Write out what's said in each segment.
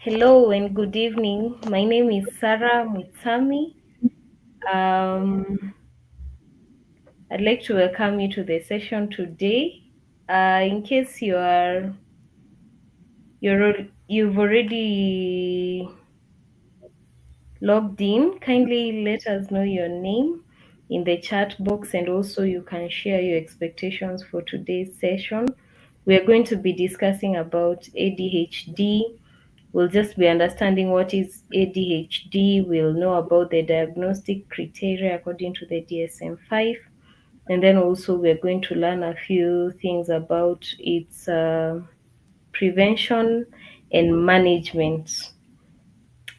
Hello and good evening. My name is Sarah Mutsami. Um, I'd like to welcome you to the session today. In case you've already logged in, kindly let us know your name in the chat box, and also you can share your expectations for today's session. We are going to be discussing about ADHD. We'll just be understanding what is ADHD. We'll know about the diagnostic criteria according to the DSM-5. And then also we're going to learn a few things about its prevention and management.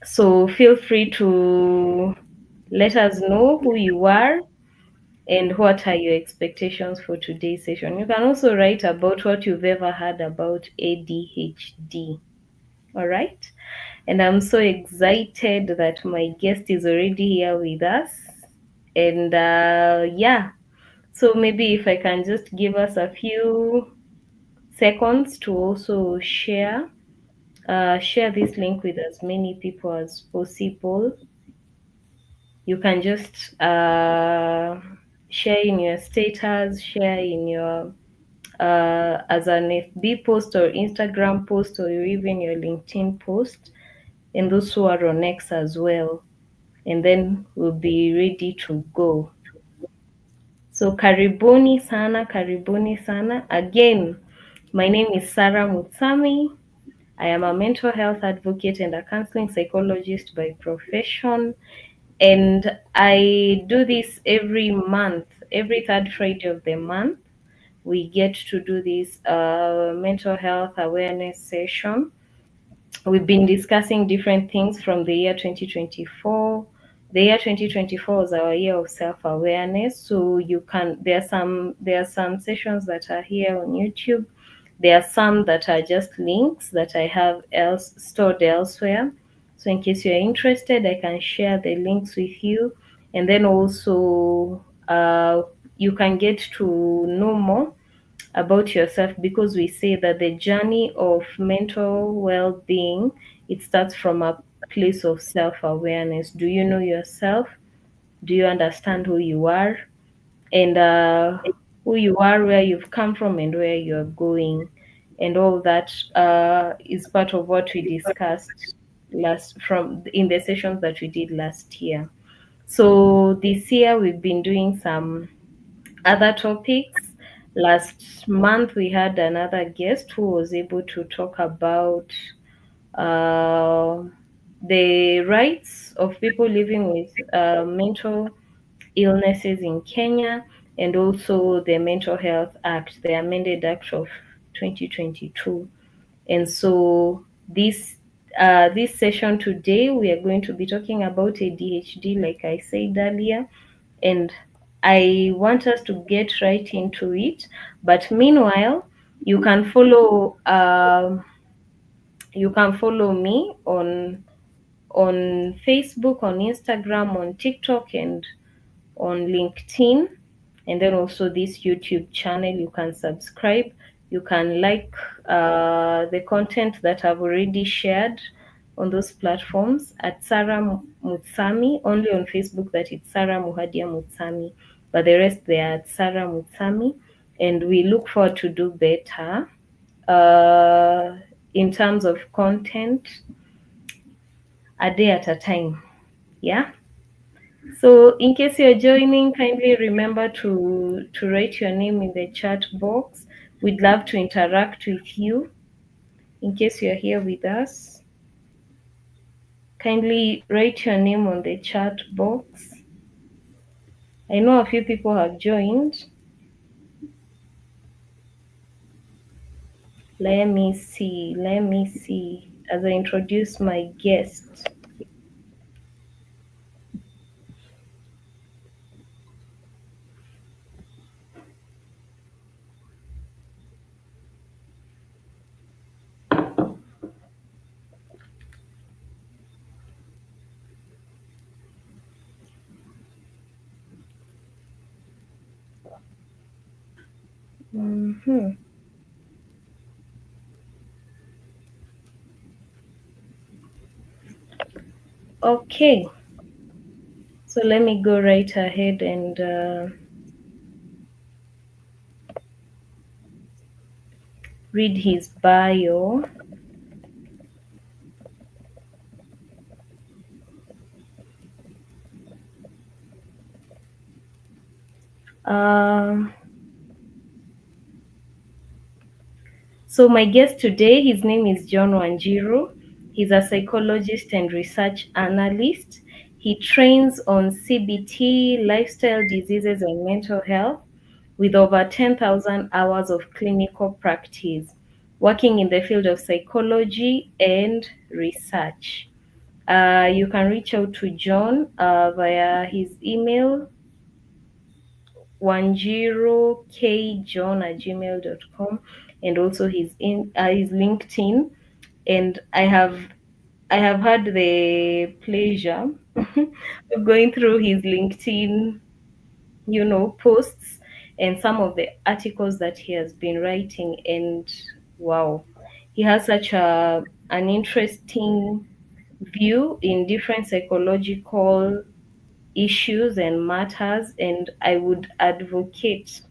So feel free to let us know who you are and what are your expectations for today's session. You can also write about what you've ever heard about ADHD. All right. And I'm so excited that my guest is already here with us. And yeah, so maybe if I can just give us a few seconds to also share this link with as many people as possible. You can just share in your status, share in your as an FB post or Instagram post or even your LinkedIn post, and those who are on X as well. And then we'll be ready to go. So karibuni sana. Again, my name is Sarah Mutsami. I am a mental health advocate and a counseling psychologist by profession. And I do this every month, every third Friday of the month. We get to do this mental health awareness session. We've been discussing different things from the year 2024. The year 2024 was our year of self-awareness. So there are some sessions that are here on YouTube. There are some that are just links that I have else stored elsewhere. So in case you're interested, I can share the links with you. And then also you can get to know more about yourself, because we say that the journey of mental well-being, it starts from a place of self-awareness. Do you know yourself? Do you understand who you are, and who you are, where you've come from, and where you're going? And all that is part of what we discussed last from in the sessions that we did last year. So this year we've been doing some other topics. Last month, we had another guest who was able to talk about uh, the rights of people living with mental illnesses in Kenya, and also the Mental Health Act, the amended Act of 2022. And so this session today, we are going to be talking about ADHD, like I said earlier, and I want us to get right into it. But meanwhile, you can follow me on Facebook, on Instagram, on TikTok, and on LinkedIn, and then also this YouTube channel. You can subscribe. You can like the content that I've already shared on those platforms at Sarah Mutsami. Only on Facebook that it's Sarah Muhadia Mutsami, but the rest they are at Sarah Mutsami, and we look forward to do better in terms of content, a day at a time. Yeah. So in case you're joining, kindly remember to write your name in the chat box. We'd love to interact with you. In case you're here with us, kindly write your name on the chat box. I know a few people have joined. Let me see as I introduce my guest. Mhm. Okay, so let me go right ahead and read his bio. Um, so my guest today, his name is John Wanjiru. He's a psychologist and research analyst. He trains on CBT, lifestyle diseases, and mental health with over 10,000 hours of clinical practice, working in the field of psychology and research. You can reach out to John via his email, wanjirokjohn@gmail.com, and also his LinkedIn. And I have had the pleasure of going through his LinkedIn, posts and some of the articles that he has been writing. And wow, he has such an interesting view in different psychological issues and matters, and I would advocate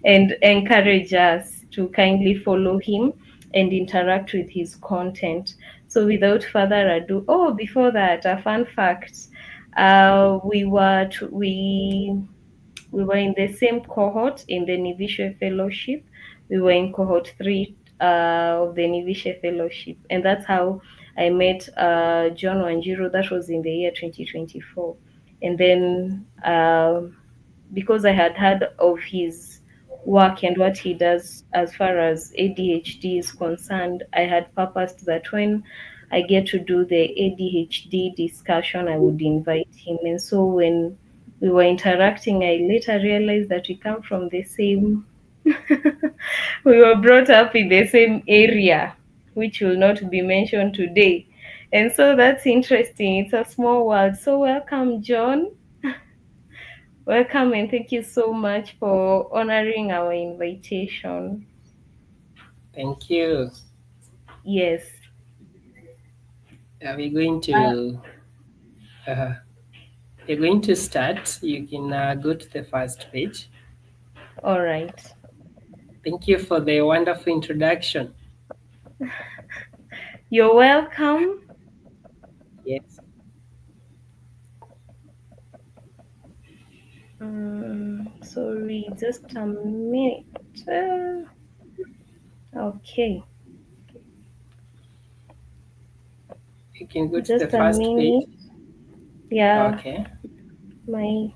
and encourage us to kindly follow him and interact with his content. So, without further ado, oh, before that, a fun fact: we were in the same cohort in the Nivishe Fellowship. We were in cohort 3 of the Nivishe Fellowship, and that's how I met John Wanjiru. That was in the year 2024, and then because I had heard of his work and what he does as far as ADHD is concerned, I had purposed that when I get to do the ADHD discussion, I would invite him. And so when we were interacting, I later realized that we come from the same, we were brought up in the same area, which will not be mentioned today. And so that's interesting. It's a small world. So welcome, John. Welcome, and thank you so much for honoring our invitation. Thank you. Yes. We're going Uh, to uh, we're going to start. You can go to the first page. all right. Thank you for the wonderful introduction. You're welcome. Yes. Sorry, just a minute. Uh, okay, You can go to the just a first page. minute. Yeah, Okay. my.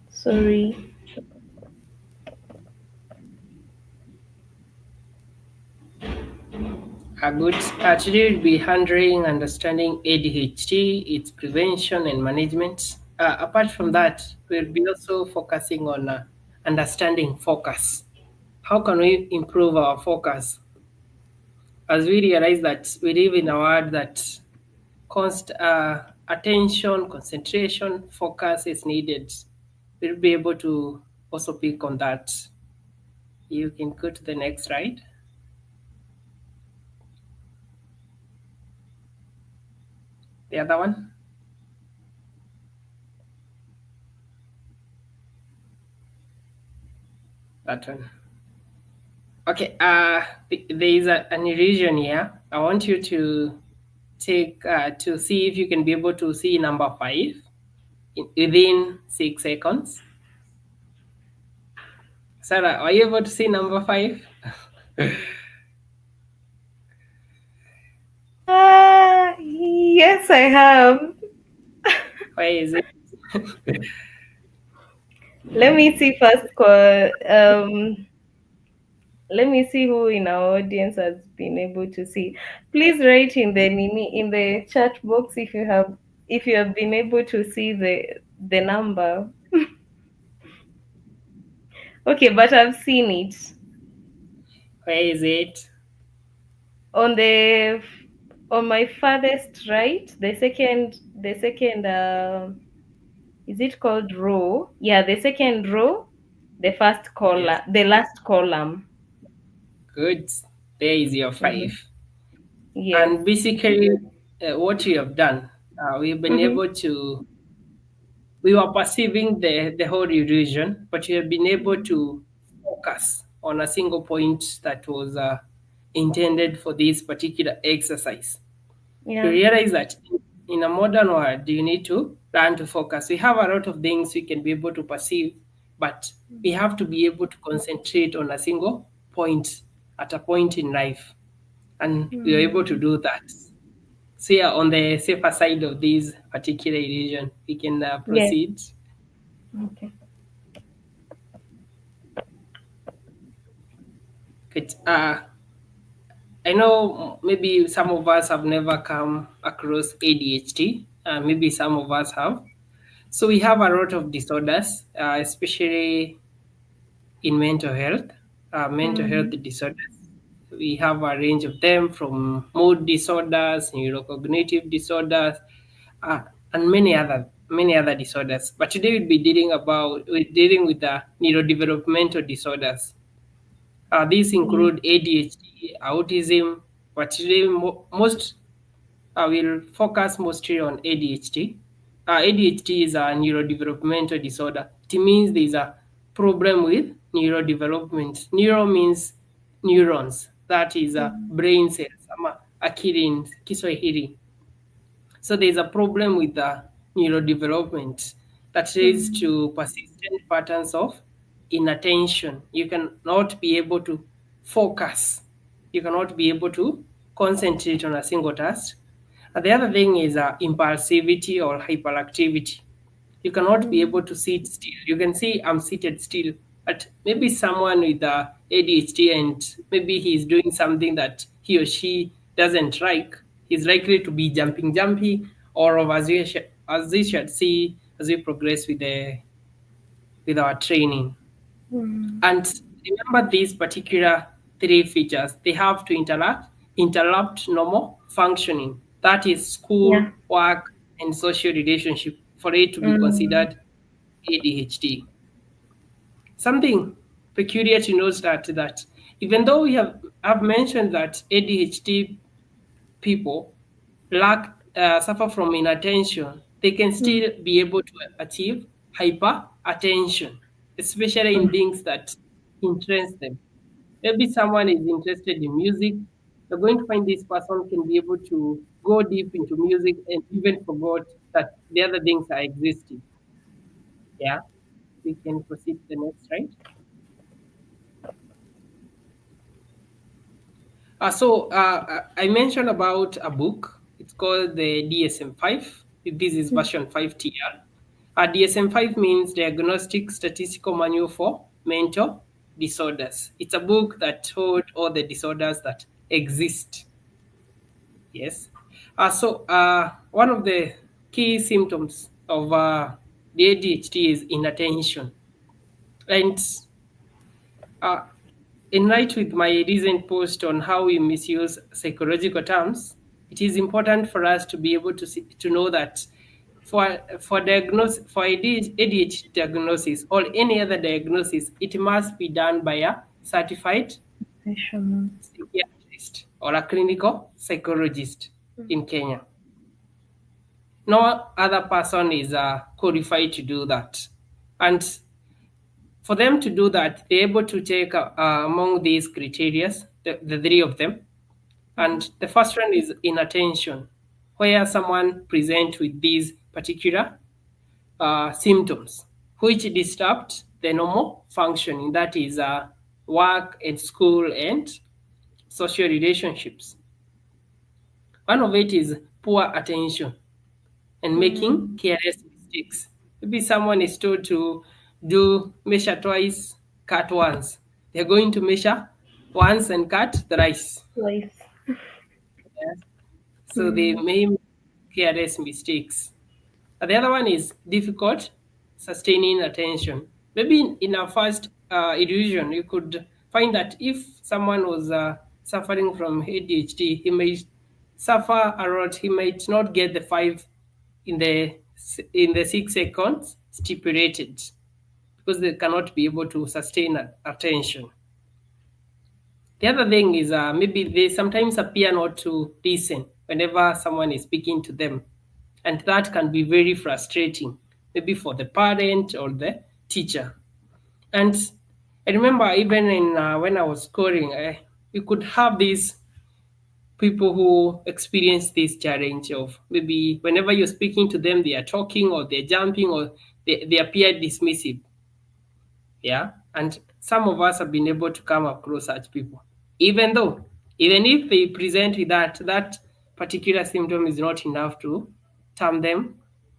Sorry. Good. Today we'll be handling understanding ADHD, its prevention and management. Apart from that, we'll be also focusing on understanding focus. How can we improve our focus? As we realize that we live in a world that attention, concentration, focus is needed. We'll be able to also pick on that. You can go to the next slide. The other one, that one. Okay. There is an illusion here. I want you to take to see if you can be able to see number 5 within 6 seconds. Sarah, are you able to see number 5? Yes, I have. Where is it? Let me see first. Let me see who in our audience has been able to see. Please write in the chat box if you have been able to see the number. Okay, but I've seen it Where is it? on the on my farthest right, the second is it called row? Yeah, the second row, the first Yes. column, the last column. Good. There is your Mm-hmm. 5. Yes. And basically, what we have done, we've been Mm-hmm. able to, we were perceiving the whole illusion, but we have been able to focus on a single point that was intended for this particular exercise. We Yeah. realize that in a modern world, you need to learn to focus. We have a lot of things we can be able to perceive, but we have to be able to concentrate on a single point at a point in life. And we are able to Mm. do that. So, yeah, on the safer side of this particular illusion, we can Yes. proceed. Okay. Good. I know maybe some of us have never come across ADHD. Maybe some of us have. So we have a lot of disorders, especially in mental health Mm. disorders. We have a range of them from mood disorders, neurocognitive disorders, uh, and many other disorders. But today we're dealing with the neurodevelopmental disorders. These Yes. include ADHD, autism, but today most I will focus mostly on ADHD. ADHD is a neurodevelopmental disorder. It means there is a problem with neurodevelopment. Neuro means neurons. That is a Mm. brain cells. Ama akili in Kiswahili. So there's a problem with the neurodevelopment that leads Mm. to persistent patterns of inattention. You cannot be able to focus. You cannot be able to concentrate on a single task. And the other thing is impulsivity or hyperactivity. You cannot be able Mm. to sit still. You can see I'm seated still, but maybe someone with ADHD and maybe he's doing something that he or she doesn't like, he's likely to be jumpy, or of as we should see as we progress with our training. Mm. And remember these particular three features, they have to interrupt normal functioning. That is Yeah. school, work, and social relationship for it to be Mm. considered ADHD. Something peculiar to note that even though have mentioned that ADHD people suffer from inattention, they can Mm. still be able to achieve hyper attention, especially in Mm. things that interest them. Maybe someone is interested in music. You're going to find this person can be able to go deep into music and even forgot that the other things are existing. Yeah, we can proceed to the next, right? I mentioned about a book. It's called the DSM-5. This is Mm. version 5TR. DSM-5 means Diagnostic Statistical Manual for Mental Disorders. It's a book that told all the disorders that exist. Yes. One of the key symptoms of the ADHD is inattention. And uh, in light with my recent post on how we misuse psychological terms, it is important for us to be able to know that for ADHD diagnosis or any other diagnosis, it must be done by a certified Professional. psychiatrist or a clinical psychologist in Kenya. No other person is qualified to do that, and for them to do that, they're able to take among these criteria, the three of them. And the first one is inattention, where someone presents with these particular symptoms, which disrupt the normal functioning, that is work and school and social relationships. One of it is poor attention and making Mm. careless mistakes. Maybe someone is told to do measure twice, cut once. They're going to measure once and cut thrice. Twice. Yes. So they Mm. may make careless mistakes. The other one is difficult sustaining attention. Maybe in our first illusion, you could find that if someone was suffering from ADHD, he may suffer a lot. He might not get the 5 in the 6 seconds stipulated because they cannot be able to sustain attention. The other thing is maybe they sometimes appear not to listen whenever someone is speaking to them, and that can be very frustrating, maybe for the parent or the teacher. And I remember even in when I was schooling, you could have these people who experience this challenge of maybe whenever you're speaking to them, they are talking or they're jumping or they appear dismissive. Yeah. And some of us have been able to come across such people. Even if they present with that particular symptom is not enough to term them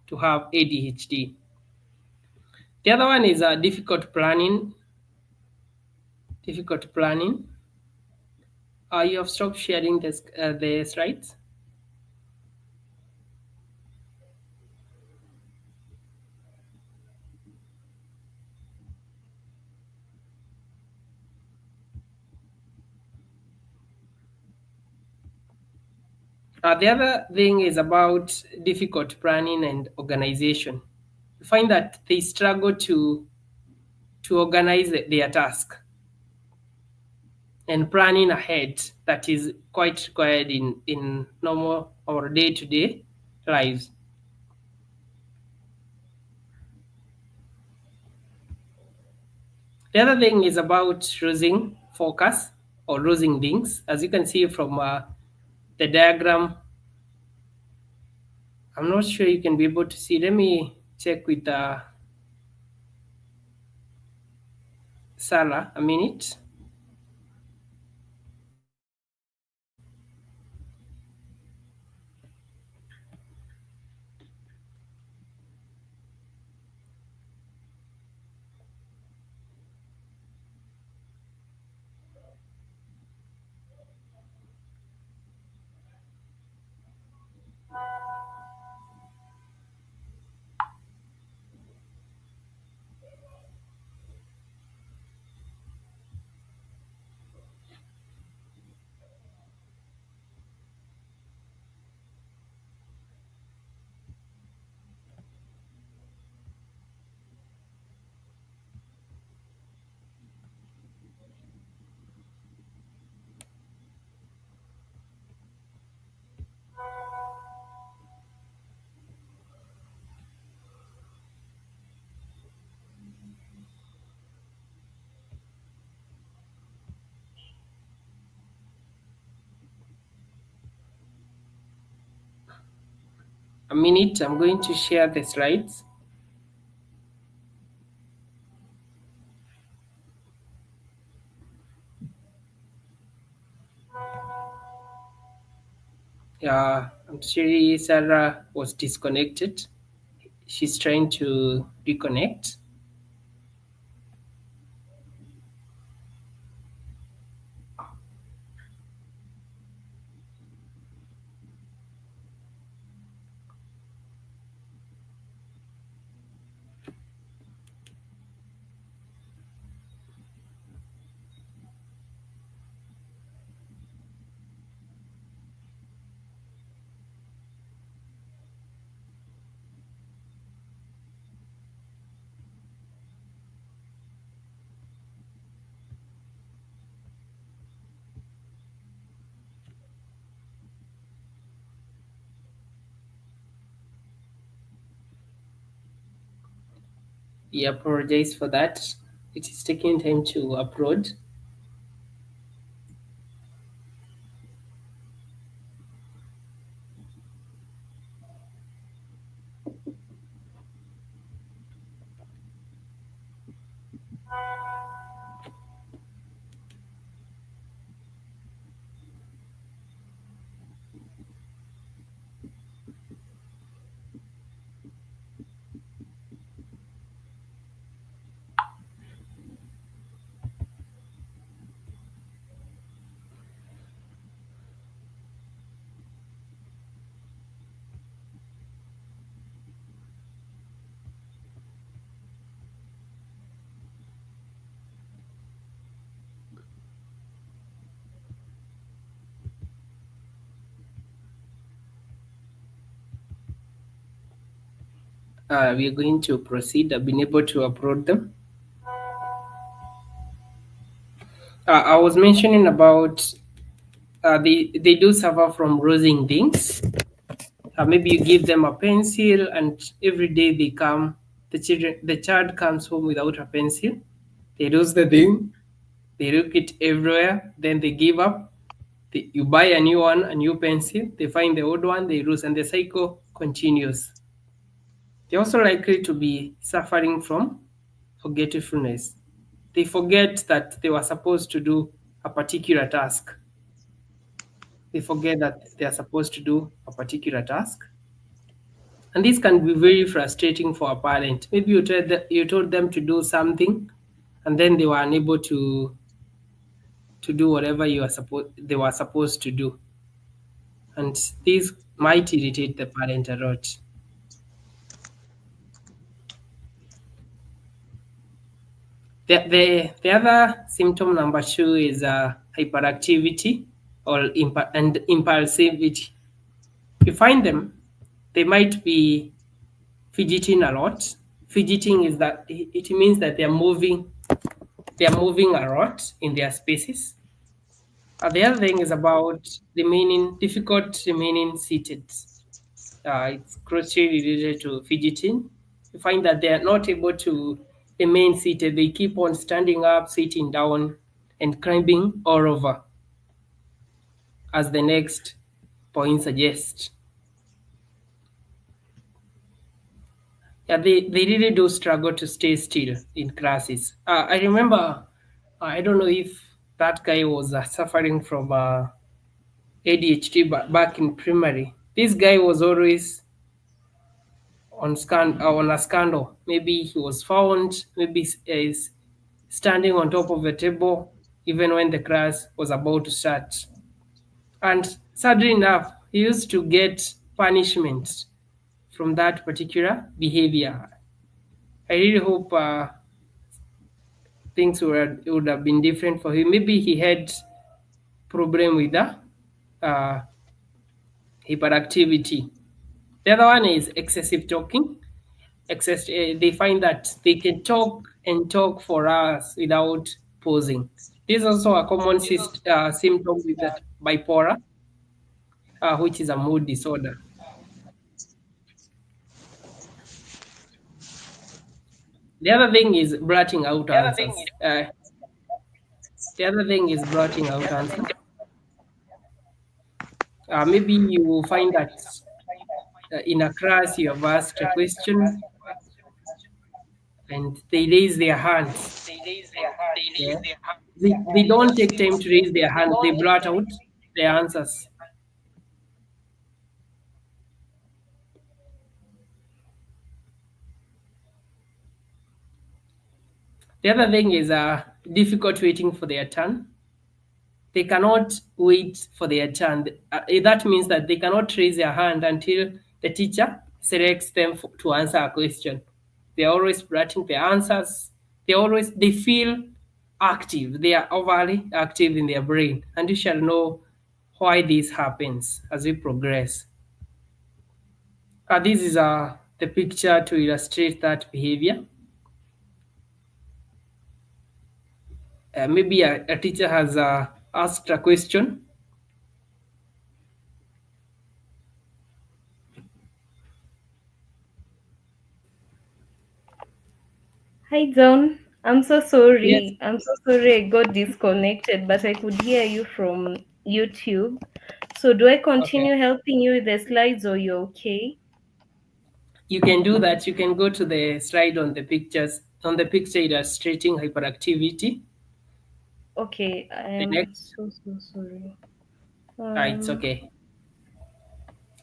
to have ADHD. The other one is difficult planning. Difficult planning. You have stopped sharing the slides. The other thing is about difficult planning and organization. You find that they struggle to organize their task and planning ahead that is quite required in normal or day-to-day lives. The other thing is about losing focus or losing things. As you can see from the diagram, I'm not sure you can be able to see. Let me check with Sarah a minute. A minute, I'm going to share the slides. Yeah, I'm sorry Sarah was disconnected. She's trying to reconnect. We apologize for that. It is taking time to upload. We are going to proceed. I've been able to upload them. I was mentioning about they do suffer from losing things. Maybe you give them a pencil, and every day the child comes home without a pencil. They lose the thing. They look it everywhere. Then they give up. You buy a new one, a new pencil. They find the old one. They lose, and the cycle continues. They're also likely to be suffering from forgetfulness. They forget that they were supposed to do a particular task. They forget that they are supposed to do a particular task. And this can be very frustrating for a parent. Maybe you told them to do something, and then they were unable to do whatever they were supposed to do. And this might irritate the parent a lot. The other symptom number two is hyperactivity and impulsivity. You find them, they might be fidgeting a lot. Fidgeting is that it means that they are moving a lot in their spaces. The other thing is about remaining difficult remaining seated. It's closely related to fidgeting. You find that they are not able to remain seated. They keep on standing up, sitting down, and climbing all over, as the next point suggests. Yeah, they really do struggle to stay still in classes. I remember, I don't know if that guy was suffering from ADHD back in primary. This guy was always on a scandal. Maybe he was found, maybe is standing on top of the table even when the class was about to start. And sadly enough, he used to get punishment from that particular behavior. I really hope things would have been different for him. Maybe he had problem with the uh, hyperactivity. The other one is excessive talking. They find that they can talk and talk for hours without pausing. This is also a common symptom with that bipolar, which is a mood disorder. The other thing is blurting out answers. The other thing is blurting out answers. Maybe you will find that in a class you have asked a question and they raise their hands. Yeah. They don't take time to raise their hands, they blurt out their answers. The other thing is difficult waiting for their turn. They cannot wait for their turn. That means that they cannot raise their hand until the teacher selects them to answer a question. They're always writing their answers. They feel active. They are overly active in their brain, and you shall know why this happens as we progress. This is the picture to illustrate that behavior. Maybe a teacher has asked a question. Hi, John. I'm so Yes, sorry. I'm so sorry I got disconnected, but I could hear you from YouTube. So, do I okay. continue helping you with the slides or you're okay? You can do that. You can go to the slide on the pictures, on the picture illustrating hyperactivity. Okay, I The am next, so sorry. it's Um, okay.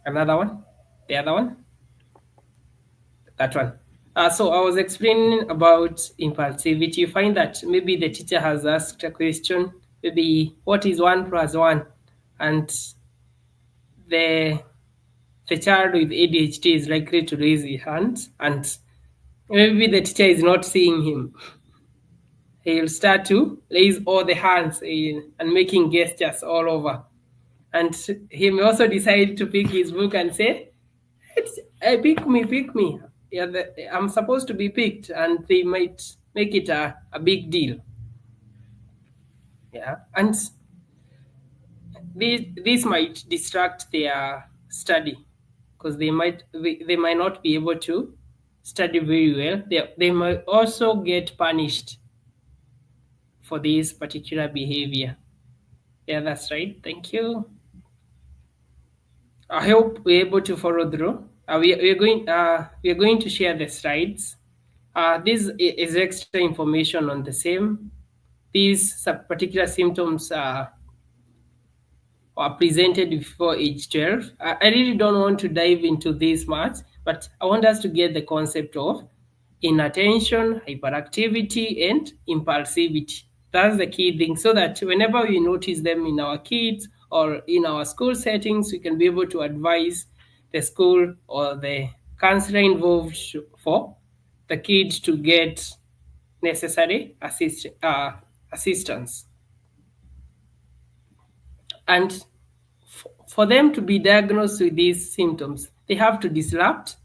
Another one, the other one, that one. So I was explaining about impulsivity. You find that maybe the teacher has asked a question, maybe what is one plus one, and the the child with ADHD is likely to raise his hand, and maybe the teacher is not seeing him. He'll start to raise all the hands and making gestures all over. And he may also decide to pick his book and say, pick me, pick me. yeah, I'm supposed to be picked, and they might make it a big deal. Yeah, and these might distract their study, because they might not be able to study very well. They might also get punished for this particular behavior. Yeah, that's right. Thank you. I hope we're able to follow through. We're going to share the slides. This is extra information on the same. These particular symptoms are presented before age 12. I really don't want to dive into this much, but I want us to get the concept of inattention, hyperactivity, and impulsivity. That's the key thing, so that whenever we notice them in our kids or in our school settings, we can be able to advise the school or the counselor involved for the kids to get necessary assistance. And for them to be diagnosed with these symptoms, they have to disrupt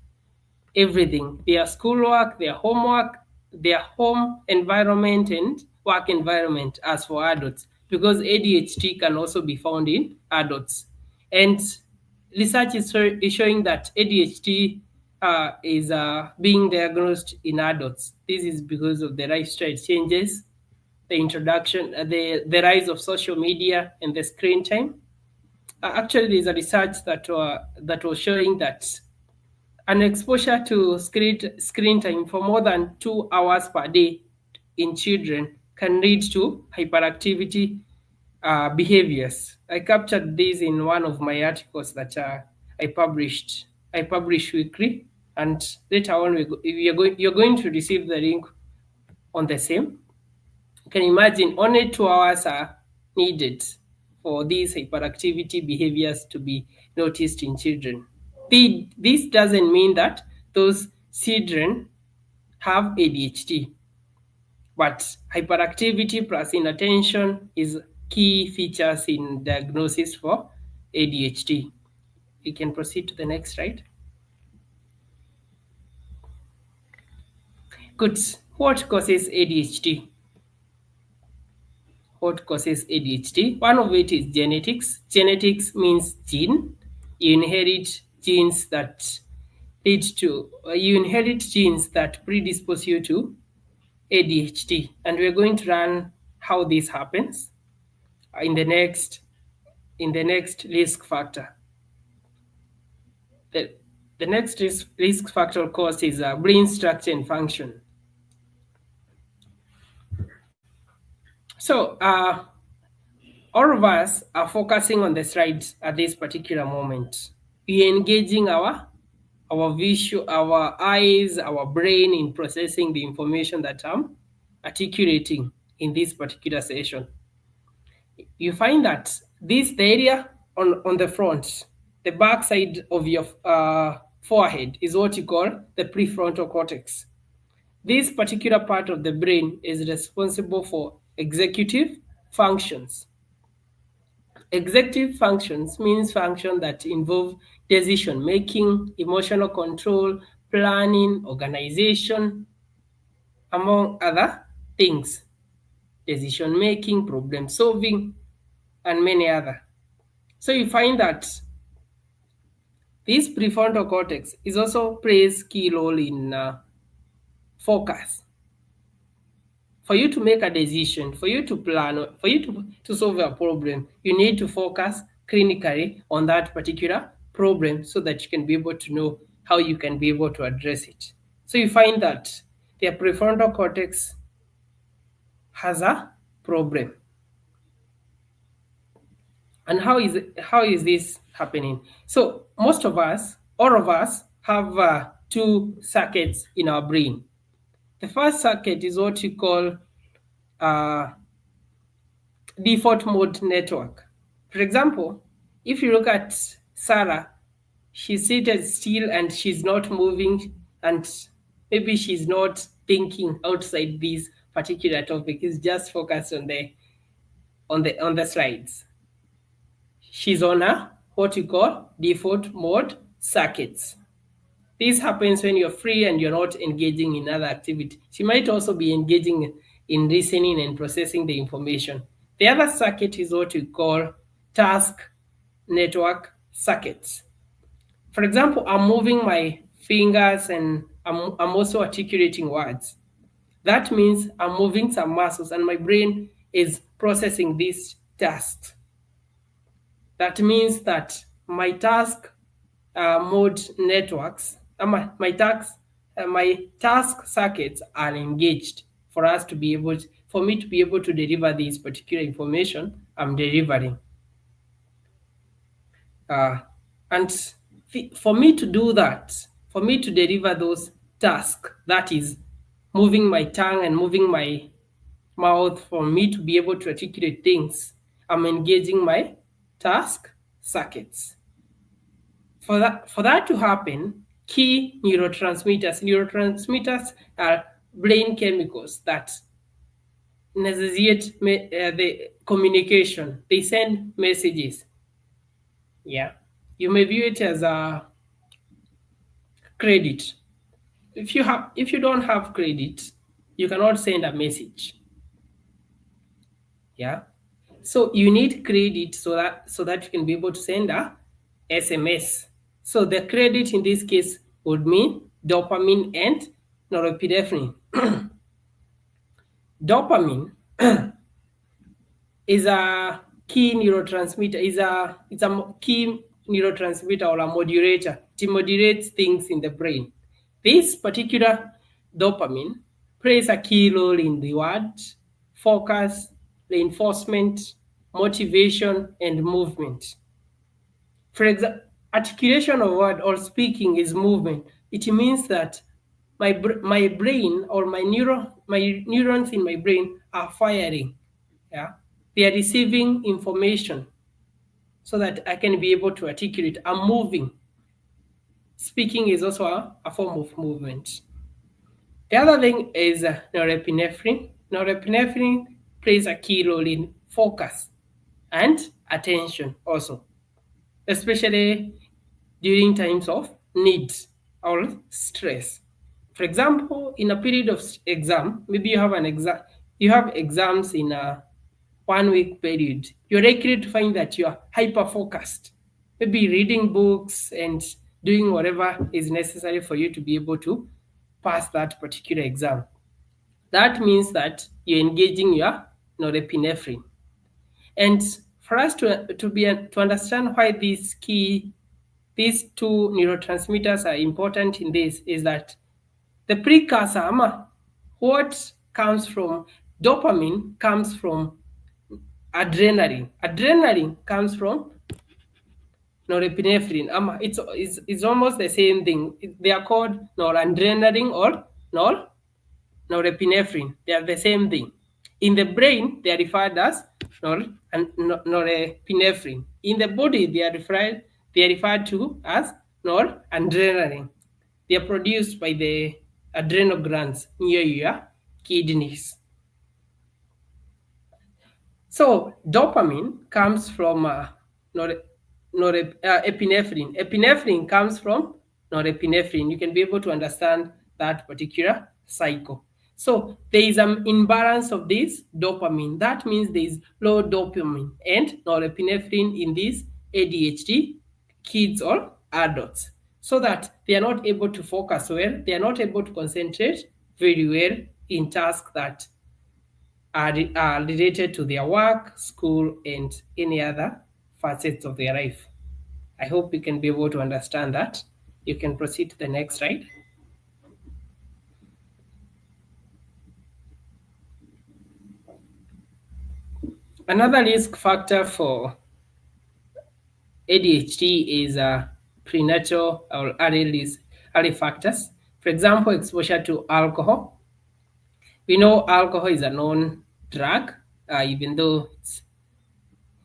everything: their schoolwork, their homework, their home environment, and work environment as for adults, because ADHD can also be found in adults. And research is showing that ADHD is being diagnosed in adults. This is because of the lifestyle changes, the introduction, the rise of social media, and the screen time. Actually, there's a research that was showing that an exposure to screen time for more than 2 hours per day in children can lead to hyperactivity behaviors. I captured this in one of my articles that I published. I publish weekly, and later on you're going to receive the link on the same. You can imagine only 2 hours are needed for these hyperactivity behaviors to be noticed in children. This doesn't mean that those children have ADHD, but hyperactivity plus inattention is key features in diagnosis for ADHD. We can proceed to the next slide. Good. What causes ADHD? What causes ADHD? One of it is genetics. Genetics means gene. You inherit genes that predispose you to ADHD, and we're going to learn how this happens in the next risk factor. The next risk factor cause is brain structure and function. So all of us are focusing on the slides at this particular moment. We are engaging our visual, our eyes, our brain in processing the information that I'm articulating in this particular session. You find that the area on the front, the back side of your forehead, is what you call the prefrontal cortex. This particular part of the brain is responsible for executive functions. Executive functions means functions that involve decision making, emotional control, planning, organization, among other things. Decision making, problem solving, and many other. So you find that this prefrontal cortex is also plays key role in focus. For you to make a decision, for you to plan, for you to solve a problem, you need to focus clinically on that particular problem so that you can be able to know how you can be able to address it. So you find that the prefrontal cortex has a problem. And how is this happening? So most of us, all of us, have two circuits in our brain. The first circuit is what we call default mode network. For example, if you look at Sarah, she's seated still and she's not moving, and maybe she's not thinking outside this particular topic. It's just focused on the slides. She's on a what you call default mode circuits. This happens when you're free and you're not engaging in other activity. She might also be engaging in listening and processing the information. The other circuit is what we call task network circuits. For example, I'm moving my fingers and I'm also articulating words. That means I'm moving some muscles and my brain is processing these tasks. That means that my task mode networks, my task circuits are engaged for us to be able to, for me to be able to deliver this particular information I'm delivering. And for me to do that, for me to deliver those tasks, that is moving my tongue and moving my mouth, for me to be able to articulate things, I'm engaging my task circuits. For that to happen, key neurotransmitters are brain chemicals that necessitate the communication. They send messages. Yeah, you may view it as a credit. If you don't have credit, you cannot send a message. Yeah, so you need credit so that you can be able to send a SMS. So the credit in this case would mean dopamine and norepinephrine. Dopamine is a key neurotransmitter, it's a key neurotransmitter or a modulator. It modulates things in the brain. This particular dopamine plays a key role in reward, focus, reinforcement, motivation, and movement. For example, articulation of word or speaking is movement. It means that my brain or my neurons in my brain are firing. Yeah, they are receiving information so that I can be able to articulate. I'm moving. Speaking is also a form of movement. The other thing is norepinephrine. Norepinephrine plays a key role in focus and attention also, especially during times of need or stress. For example, in a period of exam, maybe you have exams in a 1 week period, you're likely to find that you're hyper focused, maybe reading books and doing whatever is necessary for you to be able to pass that particular exam. That means that you're engaging your norepinephrine. And for us to understand why these two neurotransmitters are important in this is that the precursor, what comes from dopamine comes from adrenaline. Adrenaline comes from norepinephrine. It's almost the same thing. They are called noradrenaline or norepinephrine. They are the same thing. In the brain, they are referred as norepinephrine. In the body, they are referred to as noradrenaline. They are produced by the adrenal glands near your kidneys. So dopamine comes from epinephrine. Epinephrine comes from norepinephrine. You can be able to understand that particular cycle. So there is an imbalance of this dopamine. That means there is low dopamine and norepinephrine in these ADHD kids or adults, so that they are not able to focus well, they are not able to concentrate very well in tasks that are related to their work, school, and any other facets of their life. I hope you can be able to understand that. You can proceed to the next slide. Another risk factor for ADHD is prenatal or early factors. For example, exposure to alcohol. We know alcohol is a known drug, even though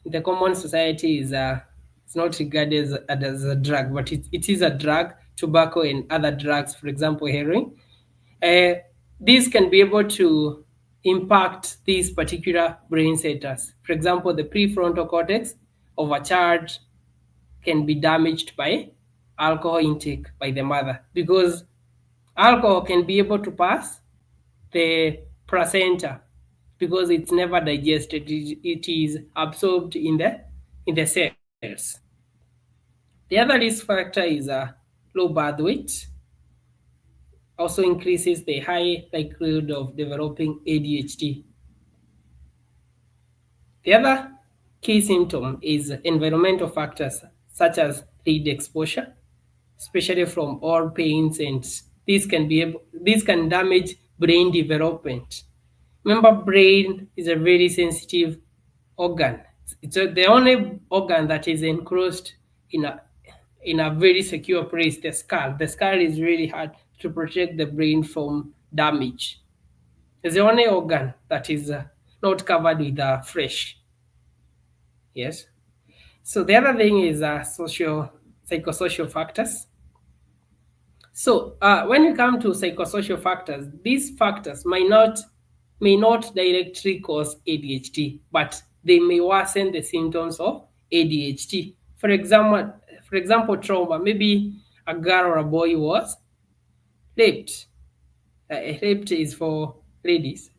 the common society is it's not regarded as a drug, but it is a drug. Tobacco and other drugs, for example, heroin. Uh, these can be able to impact these particular brain centers. For example, the prefrontal cortex overcharge can be damaged by alcohol intake by the mother, because alcohol can be able to pass the placenta because it's never digested. It is absorbed in the cells. The other risk factor is low birth weight, also increases the high likelihood of developing ADHD. The other key symptom is environmental factors such as lead exposure, especially from all paints, and this can damage brain development. Remember, brain is a very sensitive organ. It's the only organ that is enclosed in a very secure place, the skull. The skull is really hard to protect the brain from damage. It's the only organ that is not covered with flesh. Yes. So the other thing is psychosocial factors. So when you come to psychosocial factors, these factors may not directly cause ADHD, but they may worsen the symptoms of ADHD. For example, trauma. Maybe a girl or a boy was raped. Raped is for ladies,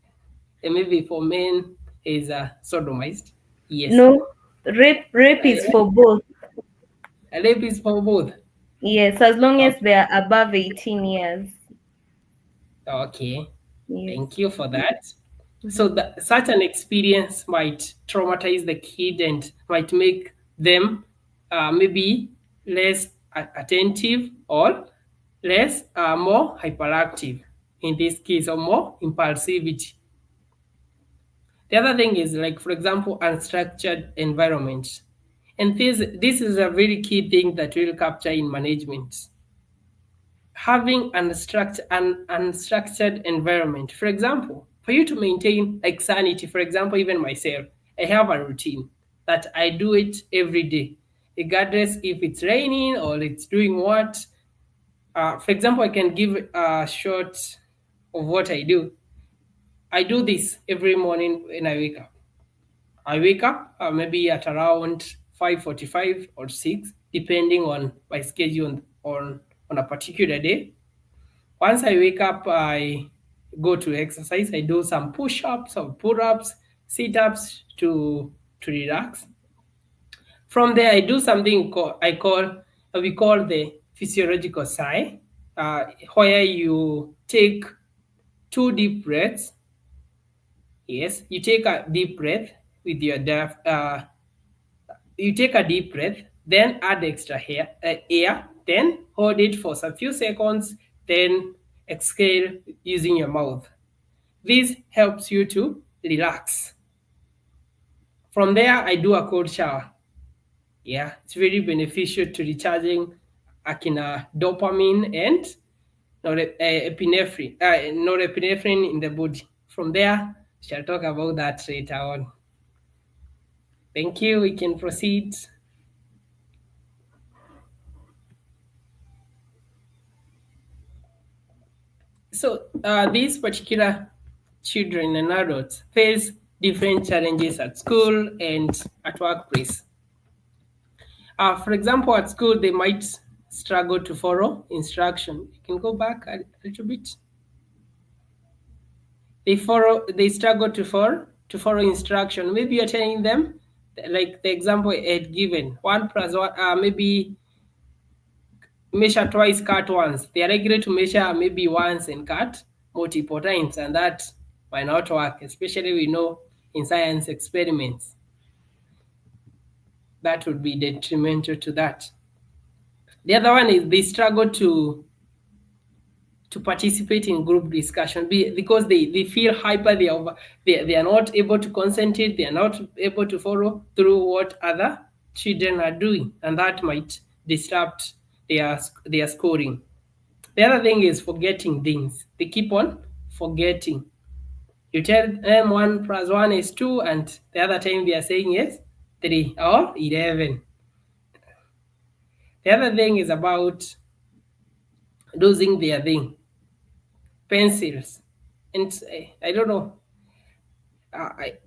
and maybe for men is sodomized. Yes, No, rape is for both. rape is for both. Yes, as long as Okay. they are above 18 years. Okay. Yes. Thank you for that. So Mhm. such an experience might traumatize the kid and might make them maybe less attentive or less more hyperactive in this case, or more impulsivity. The other thing is, like, for example, unstructured environment. And this is a very key thing that we'll capture in management. Having an unstructured environment. For example, for you to maintain like sanity, for example, even myself, I have a routine that I do it every day, regardless if it's raining or it's doing what. For example, I can give a short of what I do. I do this every morning when I wake up. I wake up maybe at around 5:45 or 6, depending on my schedule on a particular day. Once I wake up, I go to exercise. I do some push-ups or pull-ups, sit-ups to relax. From there, I do something we call the physiological sigh, where you take two deep breaths. Yes, you take a deep breath with your you take a deep breath, then add extra air, then hold it for a few seconds, then exhale using your mouth. This helps you to relax. From there, I do a cold shower. Yeah, it's very beneficial to recharging dopamine and norepinephrine in the body. From there, we shall talk about that later on. Thank you. We can proceed. So these particular children and adults face different challenges at school and at workplace. For example, at school, they might struggle to follow instruction. You can go back a little bit. They struggle to follow instruction. Maybe you're telling them, like the example I had given, 1 plus 1, maybe measure twice, cut once. They are likely to measure maybe once and cut multiple times, and that might not work, especially we know in science experiments. That would be detrimental to that. The other one is they struggle to participate in group discussion because they feel hyper, they are not able to concentrate, they are not able to follow through what other children are doing, and that might disrupt their scoring. The other thing is forgetting things. They keep on forgetting. You tell them 1 plus 1 is 2, and the other time they are saying yes 3 or 11. The other thing is about losing their thing, pencils, and I don't know. I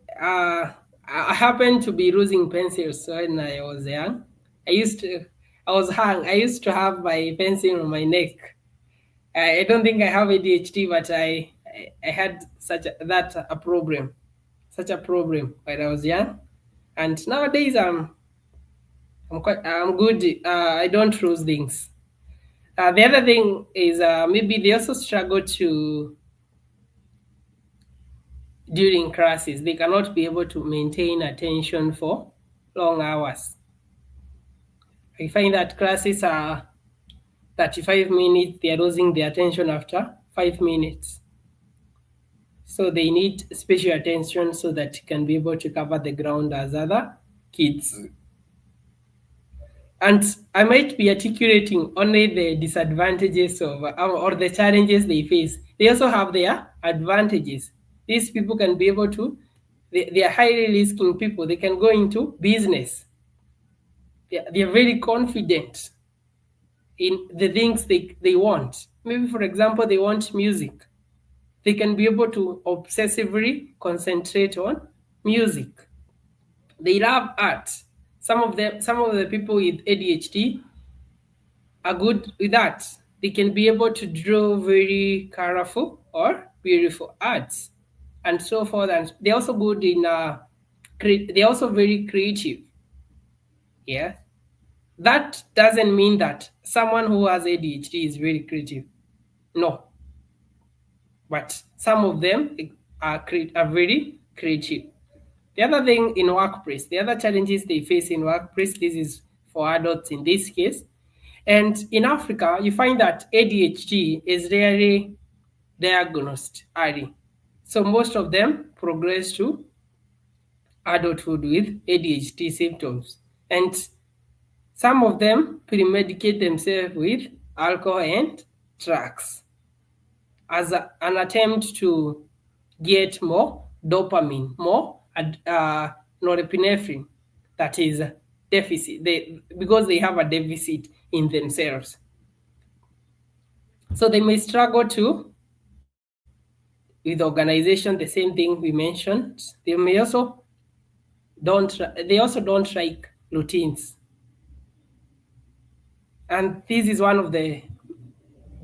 I happened to be losing pencils when I was young. I used to I was hung. I used to have my pencil on my neck. I don't think I have ADHD, but I had such a problem when I was young, and nowadays I'm good. I don't lose things. The other thing is maybe they also struggle to during classes. They cannot be able to maintain attention for long hours. I find that classes are 35 minutes. They are losing their attention after 5 minutes. So they need special attention so that you can be able to cover the ground as other kids. And I might be articulating only the disadvantages of or the challenges they face. They also have their advantages. These people can be able to, they are highly risking people. They can go into business. They are very confident in the things they want. Maybe, for example, they want music. They can be able to obsessively concentrate on music. They love art. Some of the people with ADHD are good with that. They can be able to draw very colorful or beautiful arts and so forth. And they're also good in they're also very creative. Yeah. That doesn't mean that someone who has ADHD is very creative. No. But some of them are very creative. The other thing in workplace, the other challenges they face in workplace, this is for adults in this case. And in Africa, you find that ADHD is rarely diagnosed early. So most of them progress to adulthood with ADHD symptoms. And some of them pre-medicate themselves with alcohol and drugs as an attempt to get more dopamine, more norepinephrine, that is deficit, because they have a deficit in themselves. So they may struggle to with organization, the same thing we mentioned. They also don't like routines. And this is one of the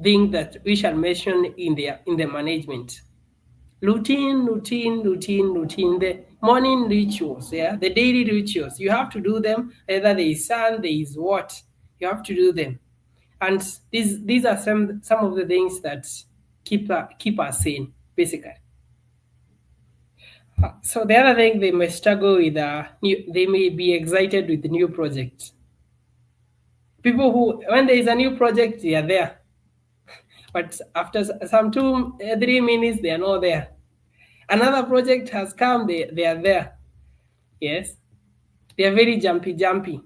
things that we shall mention in the management. Routine, the morning rituals, yeah, the daily rituals. You have to do them, either there is sun, there is what, you have to do them. And these are some of the things that keep us sane, basically. So the other thing they may struggle with, they may be excited with the new projects. People who, when there is a new project, they are there. But after some 3 minutes, they are not there. Another project has come, they are there. Yes. They are very jumpy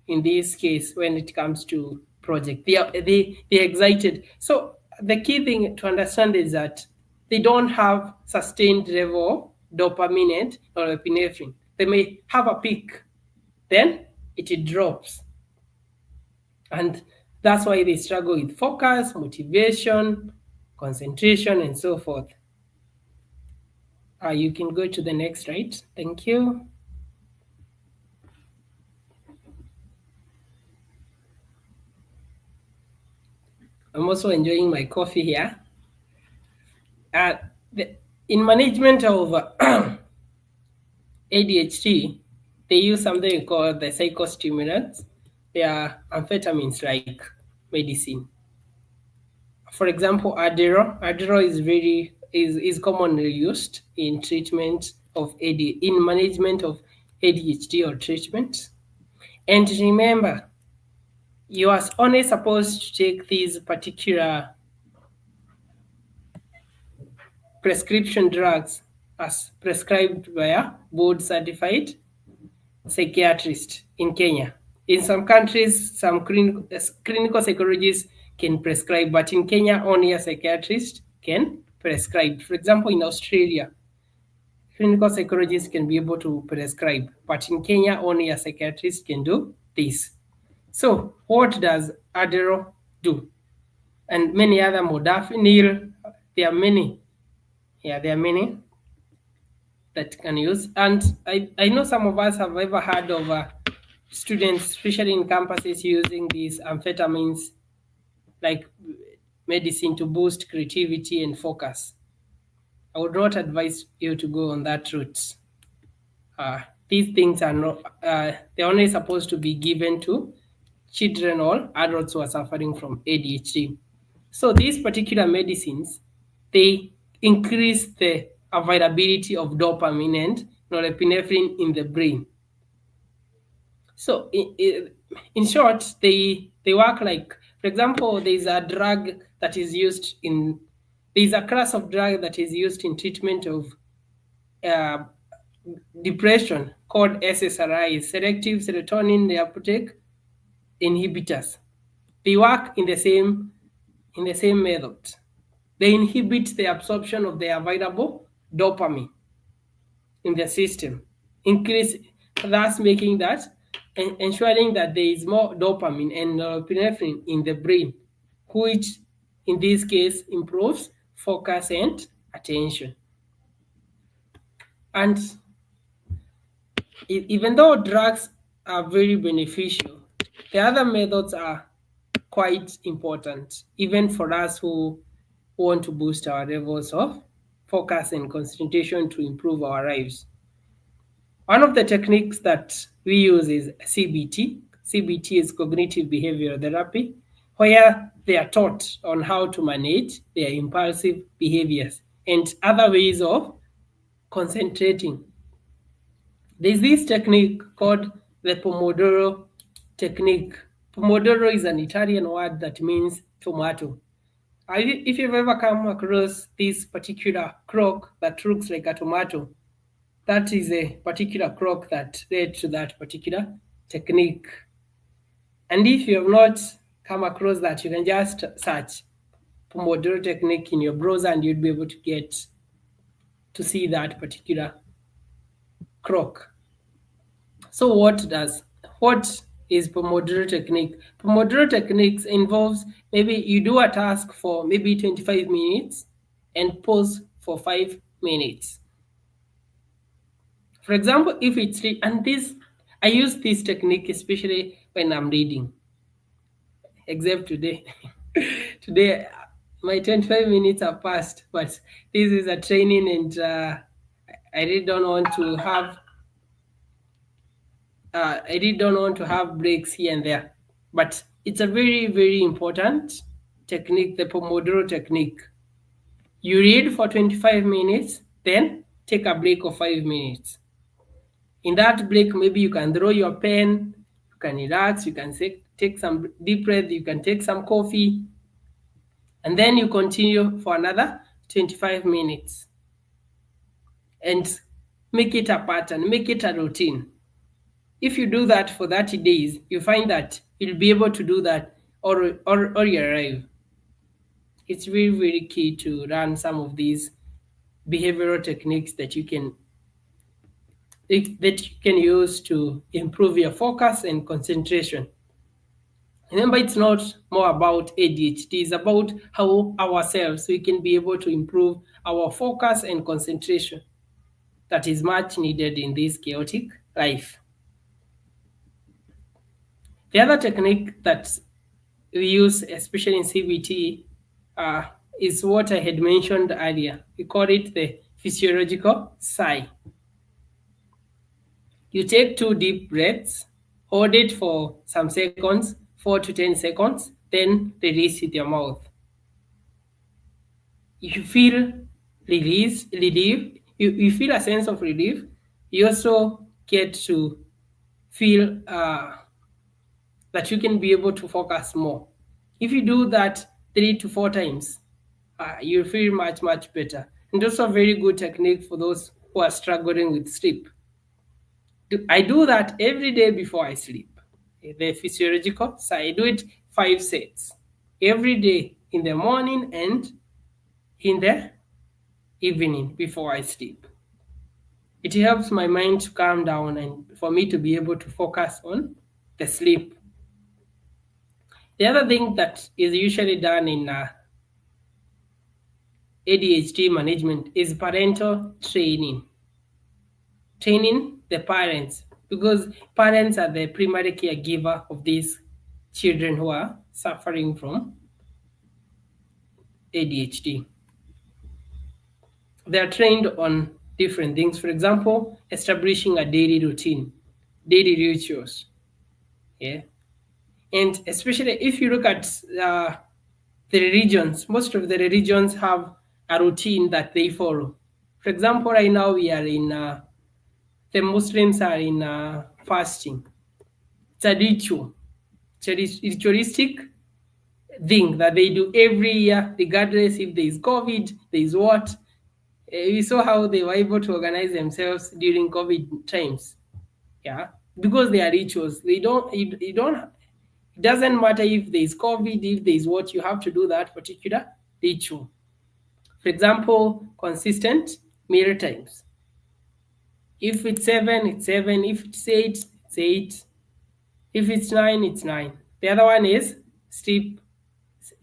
in this case when it comes to project. They're excited. So the key thing to understand is that they don't have sustained level of dopamine and norepinephrine. They may have a peak, then it drops. And that's why they struggle with focus, motivation, concentration, and so forth. You can go to the next, right? Thank you. I'm also enjoying my coffee here. In management of ADHD, they use something called the psychostimulants. They are amphetamines like medicine. For example, Adderall. Adderall is commonly used in treatment of in management of ADHD or treatment. And remember, you are only supposed to take these particular prescription drugs as prescribed by a board certified psychiatrist in Kenya. In some countries, some clinical psychologists can prescribe, but in Kenya, only a psychiatrist can prescribe. For example, in Australia, clinical psychologists can be able to prescribe, but in Kenya, only a psychiatrist can do this. So, what does Adderall do? And many other modafinil, there are many. Yeah, there are many that can use. And I know some of us have ever heard of students, especially in campuses, using these amphetamines like medicine to boost creativity and focus. I would not advise you to go on that route. These things are not, they're only supposed to be given to children or adults who are suffering from ADHD. So these particular medicines, they increase the availability of dopamine and norepinephrine in the brain. So in short, they work like, for example, there's a drug that is used in, there's a class of drug that is used in treatment of uh, depression called SSRIs, selective serotonin reuptake inhibitors. They work in the same method. They inhibit the absorption of the available dopamine in the system, increase, thus making that, ensuring that there is more dopamine and norepinephrine in the brain, which in this case improves focus and attention. And even though drugs are very beneficial, the other methods are quite important, even for us who want to boost our levels of focus and concentration to improve our lives. One of the techniques that we use is CBT. CBT is cognitive behavioral therapy, where they are taught on how to manage their impulsive behaviors and other ways of concentrating. There's this technique called the Pomodoro technique. Pomodoro is an Italian word that means tomato. If you've ever come across this particular clock that looks like a tomato, that is a particular clock that led to that particular technique. And if you have not come across that, you can just search Pomodoro technique in your browser and you'd be able to get to see that particular clock. So what is Pomodoro technique? Pomodoro techniques involves, maybe you do a task for maybe 25 minutes and pause for 5 minutes. For example, if it's and this, I use this technique especially when I'm reading. Except today. Today my 25 minutes are passed, but this is a training and I really don't want to have breaks here and there. But it's a very, very important technique, the Pomodoro technique. You read for 25 minutes, then take a break of 5 minutes. In that break, maybe you can draw your pen, you can relax, you can take some deep breath, you can take some coffee, and then you continue for another 25 minutes. And make it a pattern, make it a routine. If you do that for 30 days, you find that you'll be able to do that or you arrive. It's very, very key to learn some of these behavioral techniques that you can use to improve your focus and concentration. Remember, it's not more about ADHD, it's about how ourselves we can be able to improve our focus and concentration that is much needed in this chaotic life. The other technique that we use, especially in CBT, is what I had mentioned earlier. We call it the physiological sigh. You take 2 deep breaths, hold it for some seconds, 4 to 10 seconds, then release with your mouth. If you feel relief, you feel a sense of relief, you also get to feel that you can be able to focus more. If you do that 3 to 4 times, you'll feel much, much better. And also a very good technique for those who are struggling with sleep. I do that every day before I sleep. The physiological, so I do it 5 sets every day in the morning and in the evening before I sleep. It helps my mind to calm down and for me to be able to focus on the sleep. The other thing that is usually done in ADHD management is parental training. Training the parents because parents are the primary caregiver of these children who are suffering from ADHD. They are trained on different things. For example, establishing a daily routine, daily rituals. Yeah. And especially if you look at the religions, most of the religions have a routine that they follow. For example, right now we are in, the Muslims are in fasting. It's a ritual, it's a ritualistic thing that they do every year, regardless if there is COVID, there is what. We saw how they were able to organize themselves during COVID times. Yeah, because they are rituals. They don't. You don't. It doesn't matter if there is COVID, if there is what, you have to do that particular ritual. For example, consistent meal times. If it's 7, it's 7. If it's 8, it's 8. If it's 9, it's 9. The other one is sleep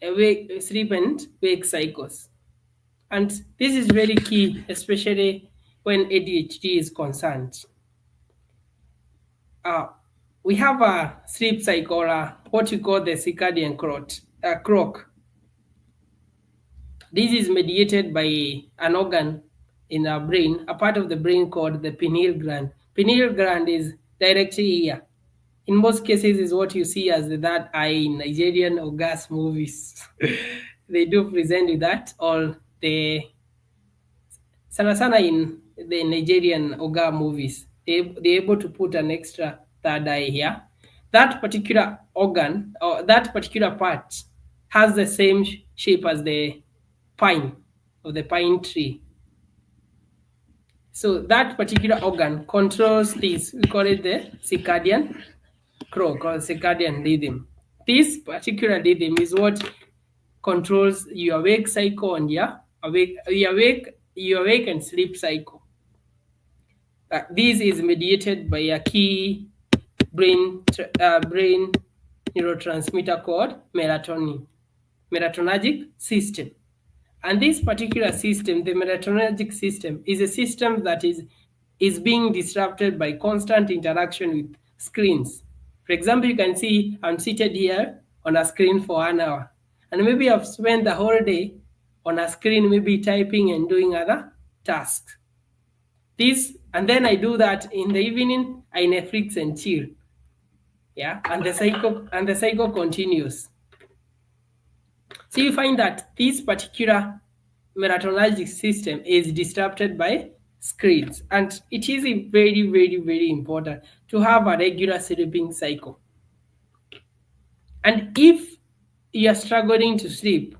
and wake cycles. And this is very key, especially when ADHD is concerned. Uh, we have a sleep cycle, what we call the circadian clock. This is mediated by an organ in our brain, a part of the brain called the pineal gland. Pineal gland is directly here. In most cases, is what you see as the third eye in Nigerian or gas movies. They do present with that, or the sana sana in the Nigerian Oga movies. They're able to put an extra third eye here. That particular organ or that particular part has the same shape as the pine of the pine tree. So that particular organ controls this. We call it the circadian clock or circadian rhythm. This particular rhythm is what controls your wake cycle and your awake and sleep cycle. This is mediated by a key brain neurotransmitter called melatonergic system. And this particular system, the melatonergic system, is a system that is being disrupted by constant interaction with screens. For example, you can see I'm seated here on a screen for 1 hour, and maybe I've spent the whole day on a screen, maybe typing and doing other tasks. This, and then I do that in the evening, I Netflix and chill. Yeah, and the cycle continues. So you find that this particular melatonergic system is disrupted by screens, and it is very, very, very important to have a regular sleeping cycle. And if you are struggling to sleep,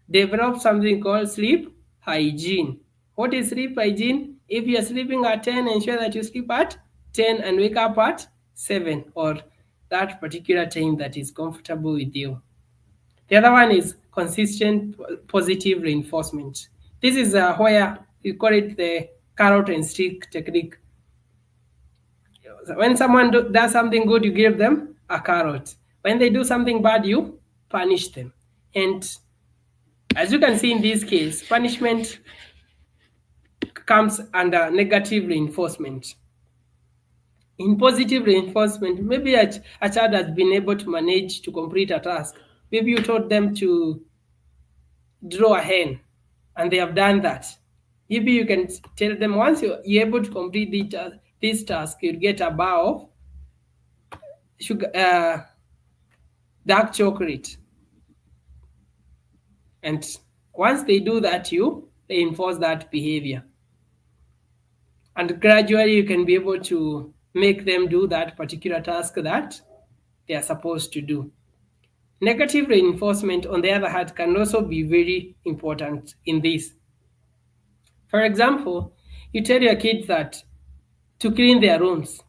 develop something called sleep hygiene. What is sleep hygiene? If you are sleeping at 10, ensure that you sleep at 10 and wake up at 7, or that particular time that is comfortable with you. The other one is consistent positive reinforcement. This is where we call it the carrot and stick technique. When someone does something good, you give them a carrot. When they do something bad, you punish them. And as you can see in this case, punishment comes under negative reinforcement. In positive reinforcement, maybe a child has been able to manage to complete a task. Maybe you taught them to draw a hen, and they have done that. Maybe you can tell them, once you're able to complete this task, you'll get a bar of sugar, dark chocolate. And once they do that, you reinforce that behavior. And gradually you can be able to make them do that particular task that they are supposed to do. Negative reinforcement, on the other hand, can also be very important in this. For example, you tell your kids that to clean their rooms,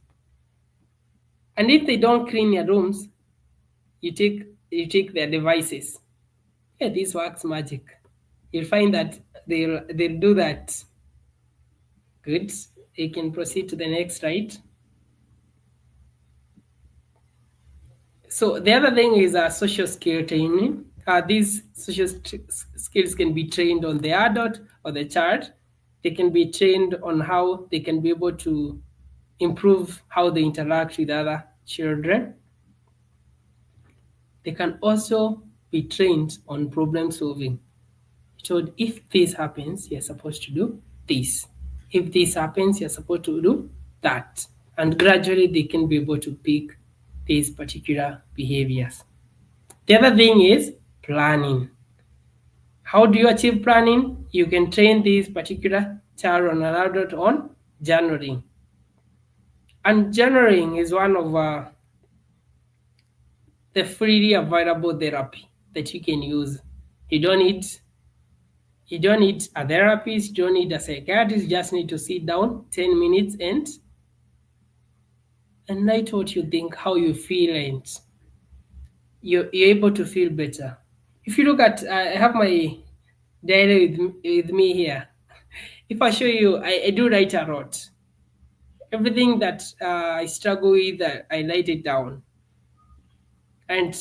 and if they don't clean their rooms, you take their devices. Yeah, this works magic. You'll find that they'll do that. Good. You can proceed to the next slide. So the other thing is social skill training. These social skills can be trained on the adult or the child. They can be trained on how they can be able to improve how they interact with other children. They can also be trained on problem solving. So if this happens, you're supposed to do this. If this happens, you're supposed to do that. And gradually they can be able to pick these particular behaviors. The other thing is planning. How do you achieve planning? You can train this particular child on an adult on journaling. And journaling is one of the freely available therapy that you can use. You don't need you don't need a therapist, you don't need a psychiatrist, you just need to sit down 10 minutes and write what you think, how you feel, and you're able to feel better. If you look at, I have my diary with me here. If I show you, I do write a lot. Everything that I struggle with, I write it down. And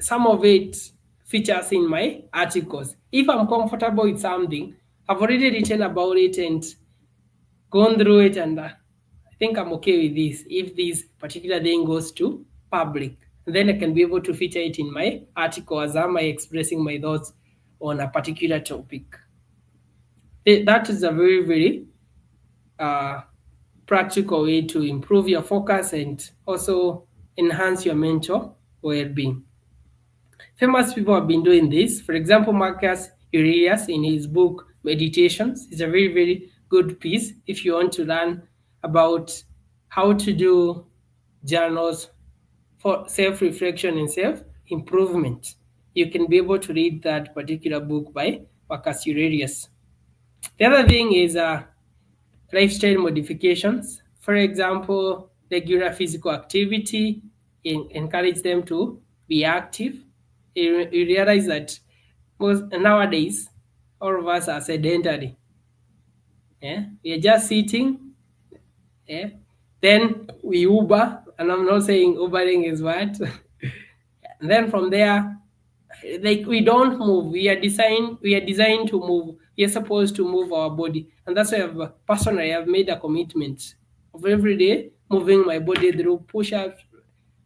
some of it features in my articles. If I'm comfortable with something, I've already written about it and gone through it, and I think I'm okay with this. If this particular thing goes to public, then I can be able to feature it in my article as am I expressing my thoughts on a particular topic. That is a very, very uh, practical way to improve your focus and also enhance your mental well-being. Famous people have been doing this. For example, Marcus Aurelius in his book Meditations is a very, very good piece if you want to learn about how to do journals for self-reflection and self-improvement. You can be able to read that particular book by Marcus Aurelius. The other thing is lifestyle modifications. For example, regular physical activity, encourage them to be active. You realize that most nowadays all of us are sedentary. Yeah, we are just sitting. Yeah, then we Uber, and I'm not saying Ubering is what. And then from there, like we don't move. We are designed to move. We are supposed to move our body, and that's why I've made a commitment of every day moving my body through push-ups,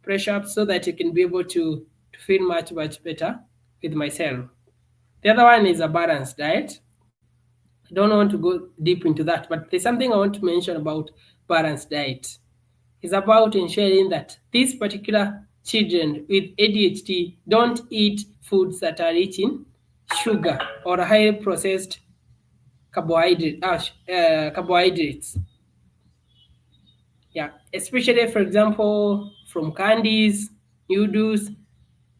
press-ups, so that I can be able to feel much, much better with myself. The other one is a balanced diet. I don't want to go deep into that, but there's something I want to mention about balanced diet. It's about ensuring that these particular children with ADHD don't eat foods that are rich in sugar or highly processed carbohydrates. Yeah, especially for example from candies, noodles.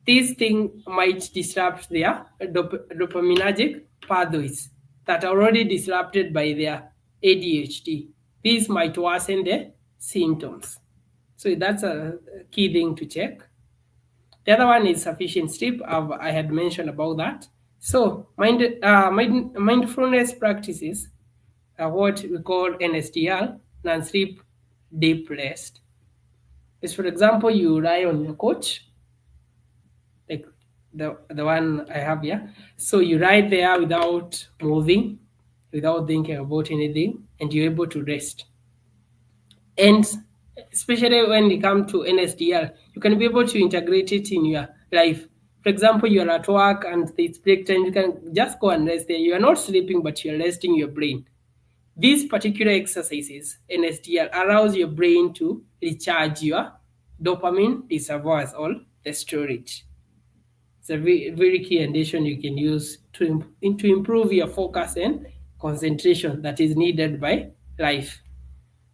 These things might disrupt their dopaminergic pathways that are already disrupted by their ADHD. These might worsen the symptoms. So that's a key thing to check. The other one is sufficient sleep. I had mentioned about that. So mindfulness practices are what we call NSDR, non-sleep deep rest. Is for example, you lie on your couch, like the one I have here. So you lie there without moving, without thinking about anything, and you're able to rest. And especially when it comes to NSDR, you can be able to integrate it in your life. For example, you're at work and it's break time, you can just go and rest there. You are not sleeping, but you're resting your brain. These particular exercises, NSDR, allows your brain to recharge your dopamine reservoirs, all the storage. It's a very, very key addition you can use to improve your focus and concentration that is needed by life.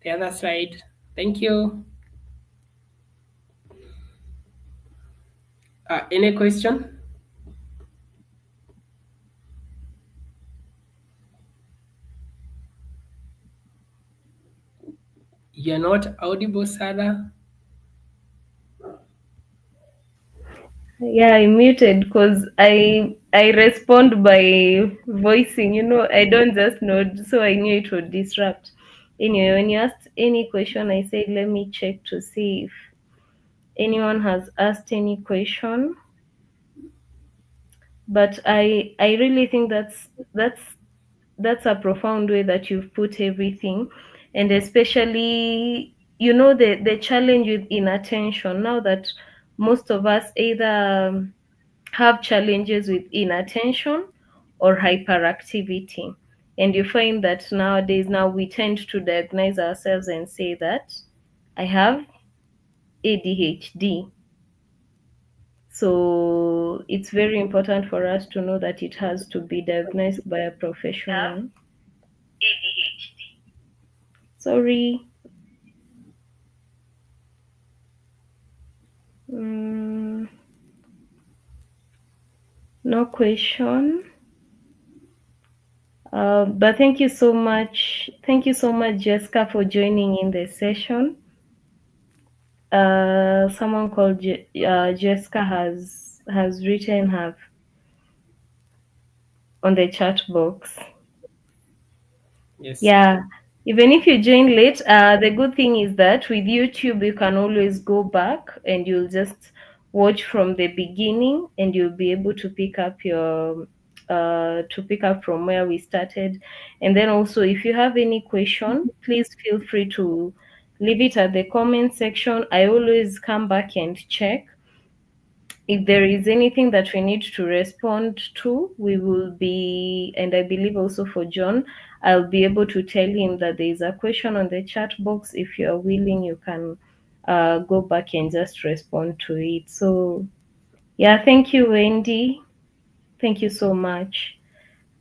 The other side. Thank you. Any question? You're not audible, Sarah. Yeah, I muted because I respond by voicing. I don't just nod, so I knew it would disrupt. Anyway, when you asked any question, I said let me check to see if anyone has asked any question. But I really think that's a profound way that you've put everything, and especially the challenge with inattention now, that most of us either have challenges with inattention or hyperactivity. And you find that nowadays, now we tend to diagnose ourselves and say that I have ADHD. So it's very important for us to know that it has to be diagnosed by a professional. Sorry. Mm, no question. But thank you so much. Thank you so much, Jessica, for joining in the session. Someone called Jessica has written her on the chat box. Yes. Yeah, even if you join late, the good thing is that with YouTube you can always go back and you'll just watch from the beginning, and you'll be able to pick up from where we started. And then also, if you have any question, please feel free to leave it at the comment section. I always come back and check. If there is anything that we need to respond to, we will be, and I believe also for John, I'll be able to tell him that there is a question on the chat box. If you are willing, you can go back and just respond to it. So, yeah, thank you, Wendy. Thank you so much.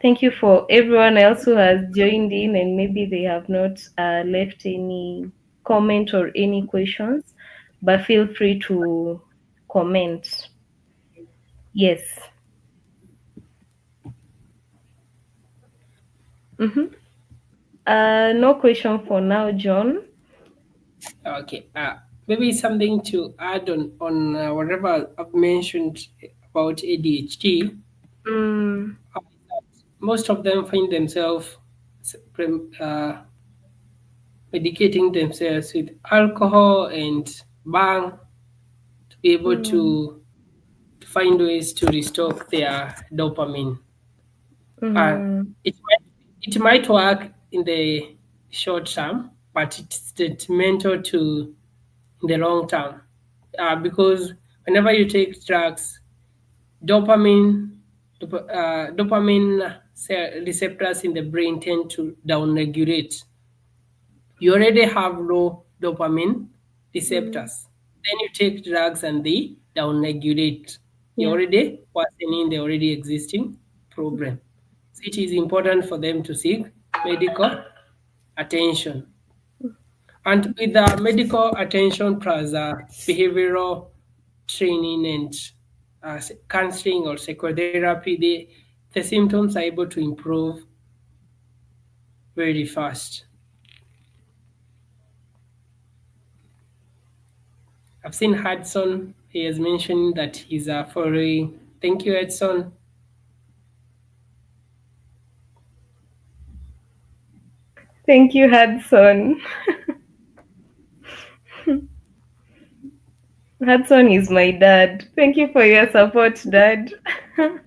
Thank you for everyone else who has joined in, and maybe they have not left any comment or any questions, but feel free to comment. Yes. Mm-hmm. No question for now, John. Okay. Maybe something to add on whatever I've mentioned about ADHD. Mm, Most of them find themselves medicating themselves with alcohol and bang to be able mm, to find ways to restore their dopamine. And mm, it might work in the short term, but it's detrimental to in the long term. Because whenever you take drugs, dopamine receptors in the brain tend to downregulate. You already have low dopamine mm. receptors. Then you take drugs and they downregulate. You're Yeah. already worsening the already existing problem. So it is important for them to seek medical attention. And with the medical attention plus behavioral training and counseling or psychotherapy, the symptoms are able to improve very fast. I've seen Hudson. He has mentioned that he's following. Thank you, Hudson. Thank you, Hudson. Hudson is my dad. Thank you for your support, Dad. All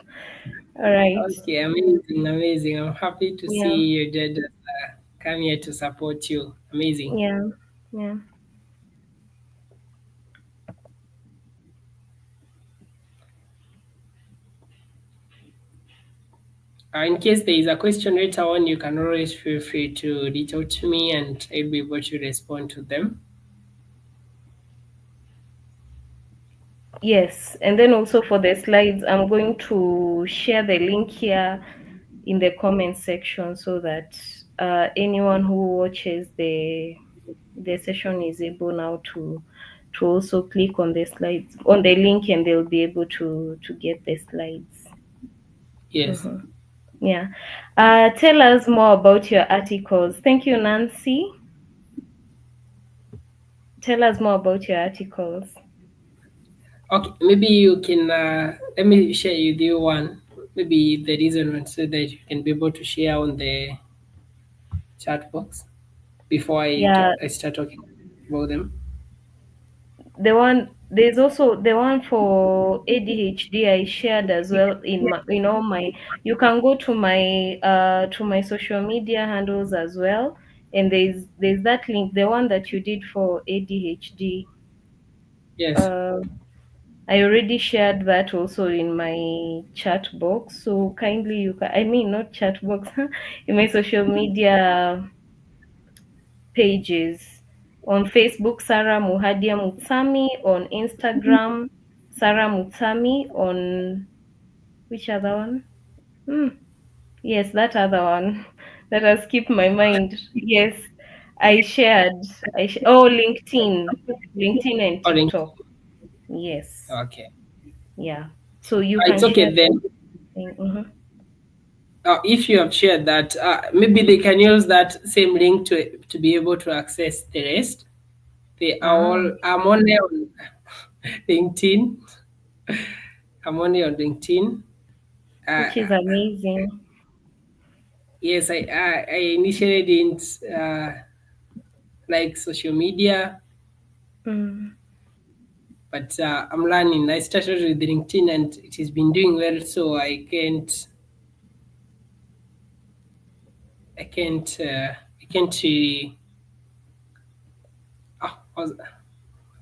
right. Okay, amazing, amazing. I'm happy to Yeah. see your dad come here to support you. Amazing. Yeah. Yeah. In case there is a question later on, you can always feel free to reach out to me and I'll be able to respond to them. Yes. And then also for the slides, I'm going to share the link here in the comment section so that anyone who watches the session is able now to also click on the slides on the link, and they'll be able to get the slides. Yes. Mhm. Yeah. Tell us more about your articles. Thank you, Nancy. Tell us more about your articles. Okay, maybe you can let me share with you one. Maybe the reason one so that you can be able to share on the chat box before Yeah, I start talking about them. there's also the one for ADHD I shared as well in my, all my. You can go to my social media handles as well, And there's that link, the one that you did for ADHD. Yes. Uh, I already shared that also in my chat box. So kindly you can, I mean, not chat box, in my social media pages. On Facebook, Sarah Muhadia Mutsami. On Instagram, Sarah Mutsami. On which other one? Hmm. Yes, that other one that has skipped my mind. Yes, I shared. Oh, LinkedIn and Or in, TikTok. Yes, okay. yeah. So you can It's okay share then. something. Mhm. If you have shared that, maybe they can use that same link to be able to access the rest. They are Ah, all. I'm only on LinkedIn. I'm only on LinkedIn. Uh, which is amazing. yes, I initially didn't like social media, Mm. but I'm learning. I started with LinkedIn and it has been doing well, so I can't really.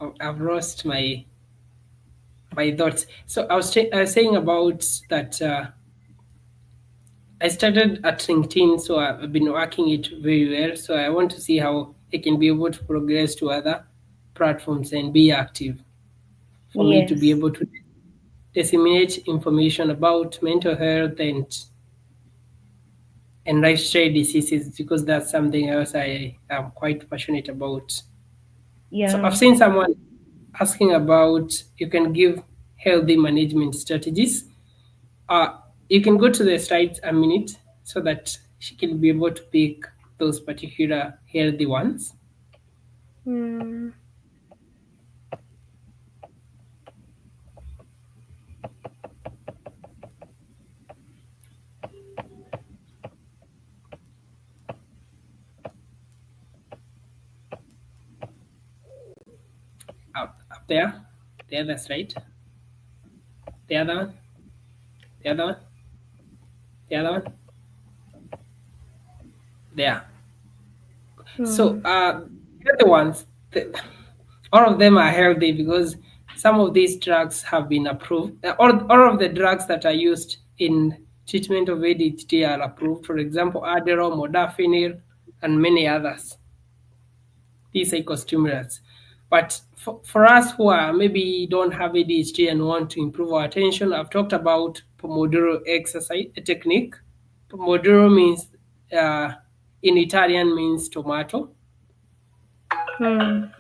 Oh, I've lost my thoughts. So I was saying about that. I started at LinkedIn, so I've been working it very well. So I want to see how I can be able to progress to other platforms and be active. For me to be Yes, able to disseminate information about mental health and lifestyle diseases, because that's something else I am quite passionate about. So yeah. I've seen someone asking about you can give healthy management strategies. Uh, you can go to the site a minute so that she can be able to pick those particular healthy ones. Mm. Up there, the other side, the other one, the other one, the other one, there. So Mm. the other ones, all of them are healthy because some of these drugs have been approved. All of the drugs that are used in treatment of ADHD are approved. For example, Adderall, modafinil, and many others. These psychostimulants. But for us who are maybe don't have ADHD and want to improve our attention, I've talked about Pomodoro exercise technique. Pomodoro means in Italian means tomato. Mm.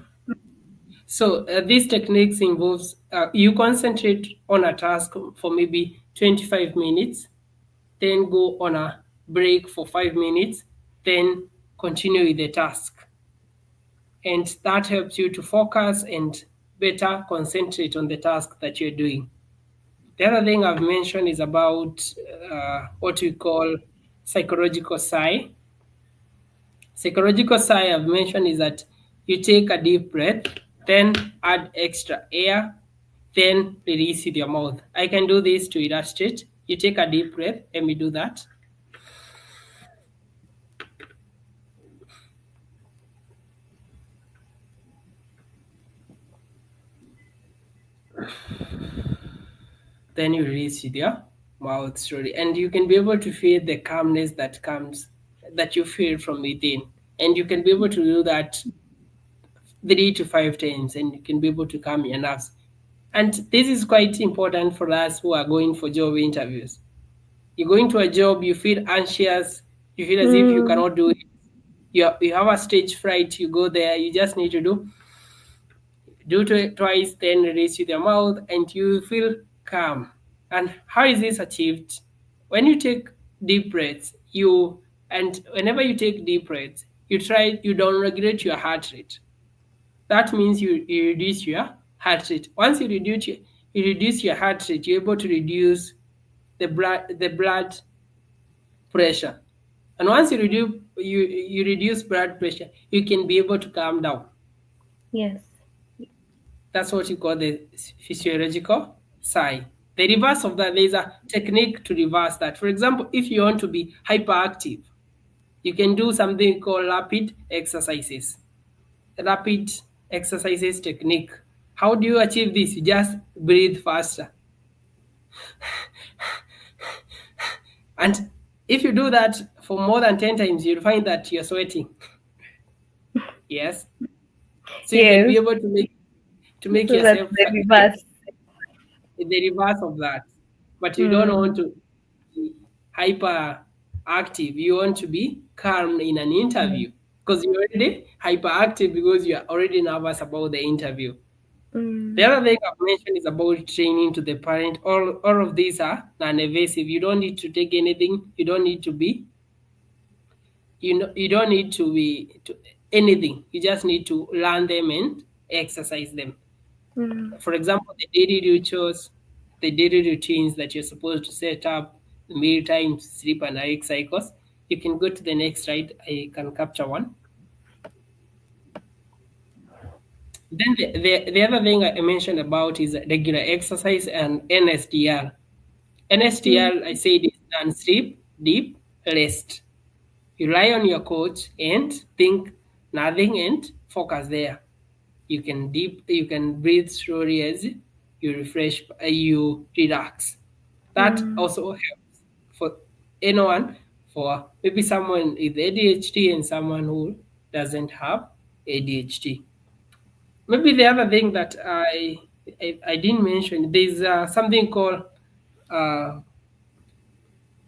So these techniques involves you concentrate on a task for maybe 25 minutes, then go on a break for 5 minutes, then continue with the task. And that helps you to focus and better concentrate on the task that you're doing. The other thing I've mentioned is about what we call psychological sigh. Psychological sigh I've mentioned is that you take a deep breath, then add extra air, then release with your mouth. I can do this to illustrate. You take a deep breath. Let me do that. Then you release with your mouth slowly, and you can be able to feel the calmness that you feel from within, and you can be able to do that 3 to 5 times, and you can be able to calm your nerves. And this is quite important for us who are going for job interviews. You go into a job, you feel anxious, you feel as if you Mm. cannot do it. You have a stage fright, you go there, you just need to do it twice, then release with your mouth, and you feel calm. And how is this achieved? When you take deep breaths, and whenever you take deep breaths, you don't regulate your heart rate. That means you reduce your heart rate. Once you reduce your heart rate, you're able to reduce the blood pressure. And once you reduce blood pressure, you can be able to calm down. Yes. That's what you call the physiological sigh. The reverse of that, there's a technique to reverse that. For example, if you want to be hyperactive, You can do something called rapid exercises. Rapid exercises technique. How do you achieve this? You just breathe faster. And if you do that for more than 10 times, you'll find that you're sweating. Yes. So you can be Yes. able to make So that's yourself the reverse. the reverse of that. But you don't want Mm, to be hyper active. You want to be calm in an mm, interview because you're already hyperactive because you are already nervous about the interview. The mm, other thing I've mentioned is about training to the parent. All of these are non-evasive. You don't need to take anything. You don't need to be. You don't need to be to anything. You just need to learn them and exercise them. mm, For example, the daily rituals, the daily routines that you're supposed to set up, the meal times, sleep and awake cycles. You can go to the next slide. I can capture one. Then the other thing I mentioned about is regular exercise and NSDR. mm, NSDR, I said, is non-sleep, deep rest. You lie on your couch and think nothing and focus there. You can breathe slowly as you refresh, you relax. That mm, also helps for anyone, for maybe someone with ADHD and someone who doesn't have ADHD. Maybe the other thing that I didn't mention, there's something called uh,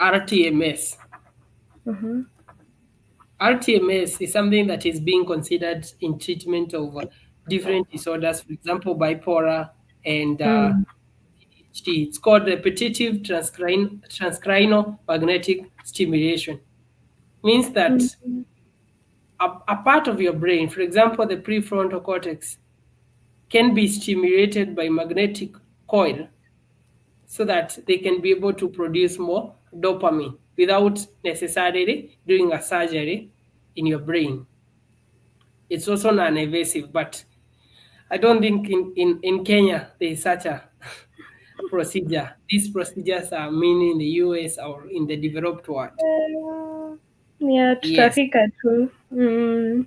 RTMS. mhm, RTMS is something that is being considered in treatment of different disorders, for example, bipolar and mm, ADHD. It's called repetitive transcranial magnetic stimulation. Means mm, that a part of your brain, for example, the prefrontal cortex, can be stimulated by magnetic coil so that they can be able to produce more dopamine without necessarily doing a surgery in your brain. It's also non-invasive, but I don't think in Kenya there is such a procedure. These procedures are mainly in the US or in the developed world. yeah, Yes, tutafika tu. Mm,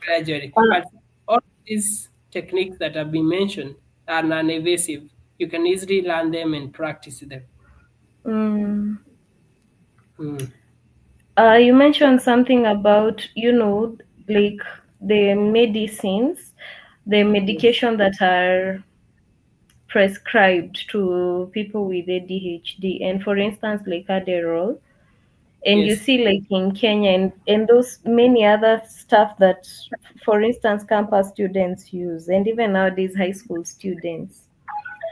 gradually. uh, But all these techniques that have been mentioned are non-invasive. You can easily learn them and practice them. mm. Mm. You mentioned something about, like the medicines, the Yes, medication that are prescribed to people with ADHD, and for instance, like Adderall. And you yes, see, like in Kenya and those many other stuff that, for instance, campus students use, and even nowadays, high school students.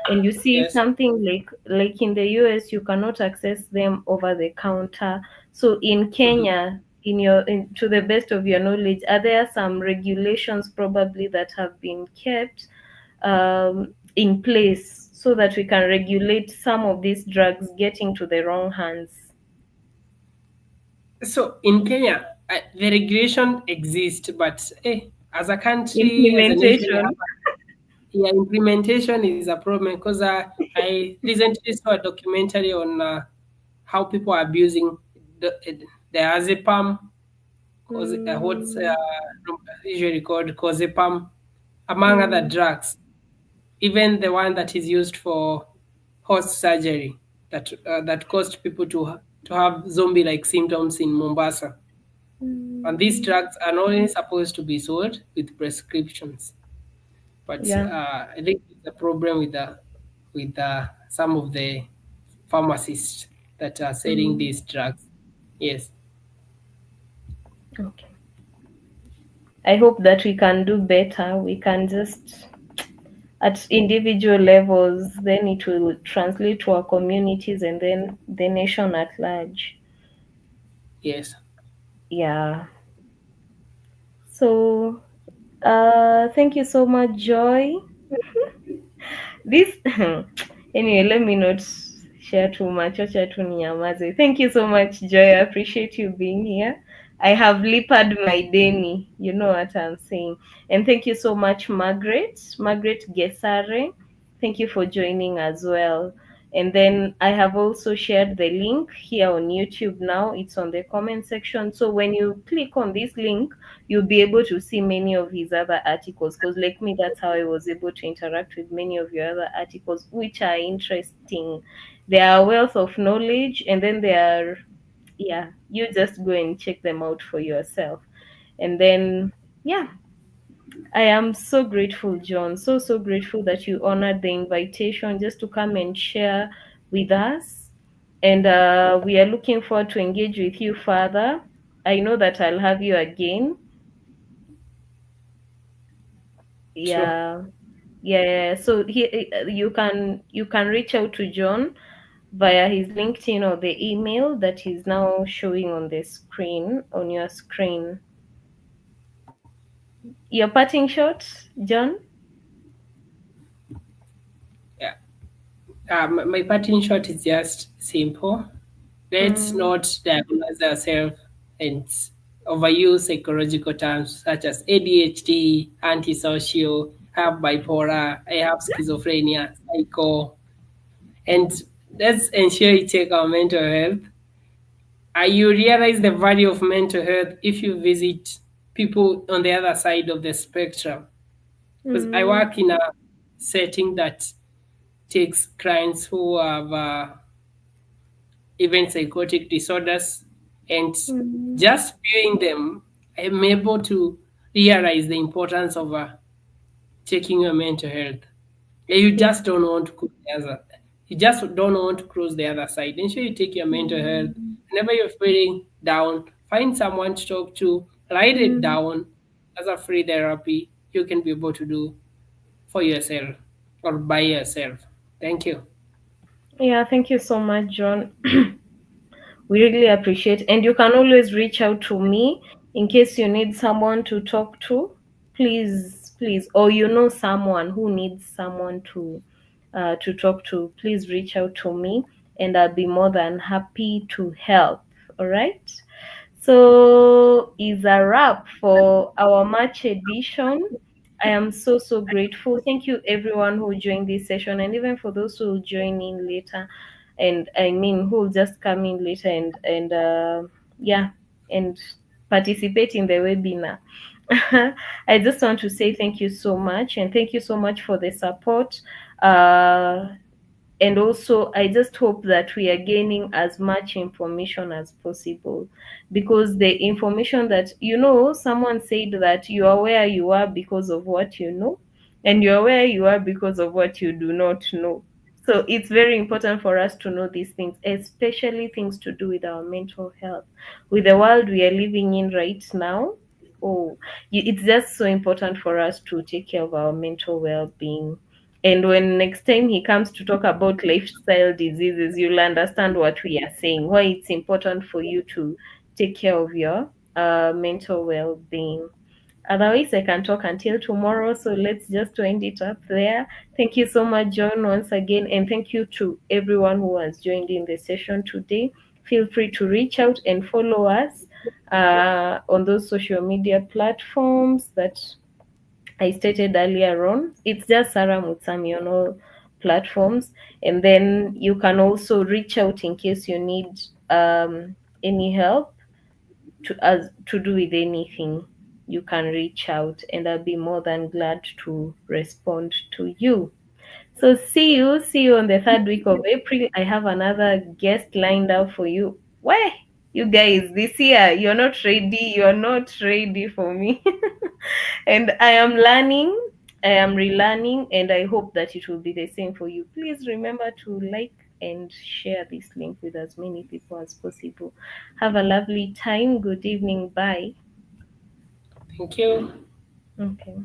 And you see yes. something like in the US, you cannot access them over the counter. So in Mhm. Kenya, to the best of your knowledge, are there some regulations probably that have been kept in place so that we can regulate some of these drugs getting to the wrong hands? So in Kenya, the regulation exists, but as a country, as a nation, Implementation. yeah, implementation is a problem because I recently saw a documentary on how people are abusing the azepam, what's Mm, usually called clozapam, among other mm, drugs. Even the one that is used for horse surgery that caused people to have zombie-like symptoms in Mombasa. And these mm. drugs are not only supposed to be sold with prescriptions, but Yeah. I think it's a problem with some of the pharmacists that are selling Mm, these drugs. Yes, okay. I hope that we can do better. We can just at individual levels, then it will translate to our communities and then the nation at large. yes. Yeah. So, thank you so much, Joy. This anyway, let me not share too much. Acha tu ninyamaze. Thank you so much, Joy. I appreciate you being here. I have lipped my deni. You know what I'm saying. And thank you so much, Margaret. Margaret Gesare. Thank you for joining as well. And then I have also shared the link here on YouTube now. It's on the comment section. So when you click on this link, you'll be able to see many of his other articles. Because, like me, that's how I was able to interact with many of your other articles, which are interesting. They are a wealth of knowledge, and then they are, yeah, you just go and check them out for yourself. And then, yeah, I am so grateful, John. So, so grateful that you honored the invitation just to come and share with us. And we are looking forward to engage with you further. I know that I'll have you again. True. Yeah. Yeah. So you can reach out to John via his LinkedIn or the email that is now showing on the screen, on your screen. Your parting shot, John? Yeah. My parting shot is just simple. Let's Mm, not diagnose ourselves and overuse psychological terms such as ADHD, antisocial, I have bipolar, I have schizophrenia, psycho, and let's ensure you take our mental health. You realize the value of mental health if you visit people on the other side of the spectrum. Because I mm, work in a setting that takes clients who have even psychotic disorders, and mm. just viewing them, I'm able to realize the importance of checking your mental health. You Yeah. just don't want to cross the other. You just don't want to cross the other side. Ensure you take your mental health. Mm, Whenever you're feeling down, find someone to talk to. Write it mm. down as a free therapy you can be able to do for yourself or by yourself. Thank you. Yeah, thank you so much, John. We really appreciate, and you can always reach out to me in case you need someone to talk to. Please, please, or you know someone who needs someone to talk to. Please reach out to me, and I'll be more than happy to help. All right. So is a wrap for our March edition. I am so so grateful. Thank you everyone who joined this session, and even for those who will join in later, and I mean who will just come in later and yeah, and participate in the webinar. I just want to say thank you so much, and thank you so much for the support. Uh, and also I just hope that we are gaining as much information as possible, because the information that, someone said that you are where you are because of what you know, and you are where you are because of what you do not know. So it's very important for us to know these things, especially things to do with our mental health, with the world we are living in right now. Oh, it's just so important for us to take care of our mental well-being. And when next time he comes to talk about lifestyle diseases, you'll understand what we are saying, why it's important for you to take care of your mental well being. Otherwise, I can talk until tomorrow. So let's just wind it up there. Thank you so much, John, once again. And thank you to everyone who has joined in the session today. Feel free to reach out and follow us on those social media platforms that I stated earlier on. It's just Sarah Mutsami on all platforms. And then you can also reach out in case you need any help to do with anything. You can reach out, and I'll be more than glad to respond to you. So see you on the third week of April. I have another guest lined up for you. Why? You guys, this year you're not ready. You're not ready for me. And I am learning. I am relearning, and I hope that it will be the same for you. Please remember to like and share this link with as many people as possible. Have a lovely time. Good evening. Bye. Thank you. Okay.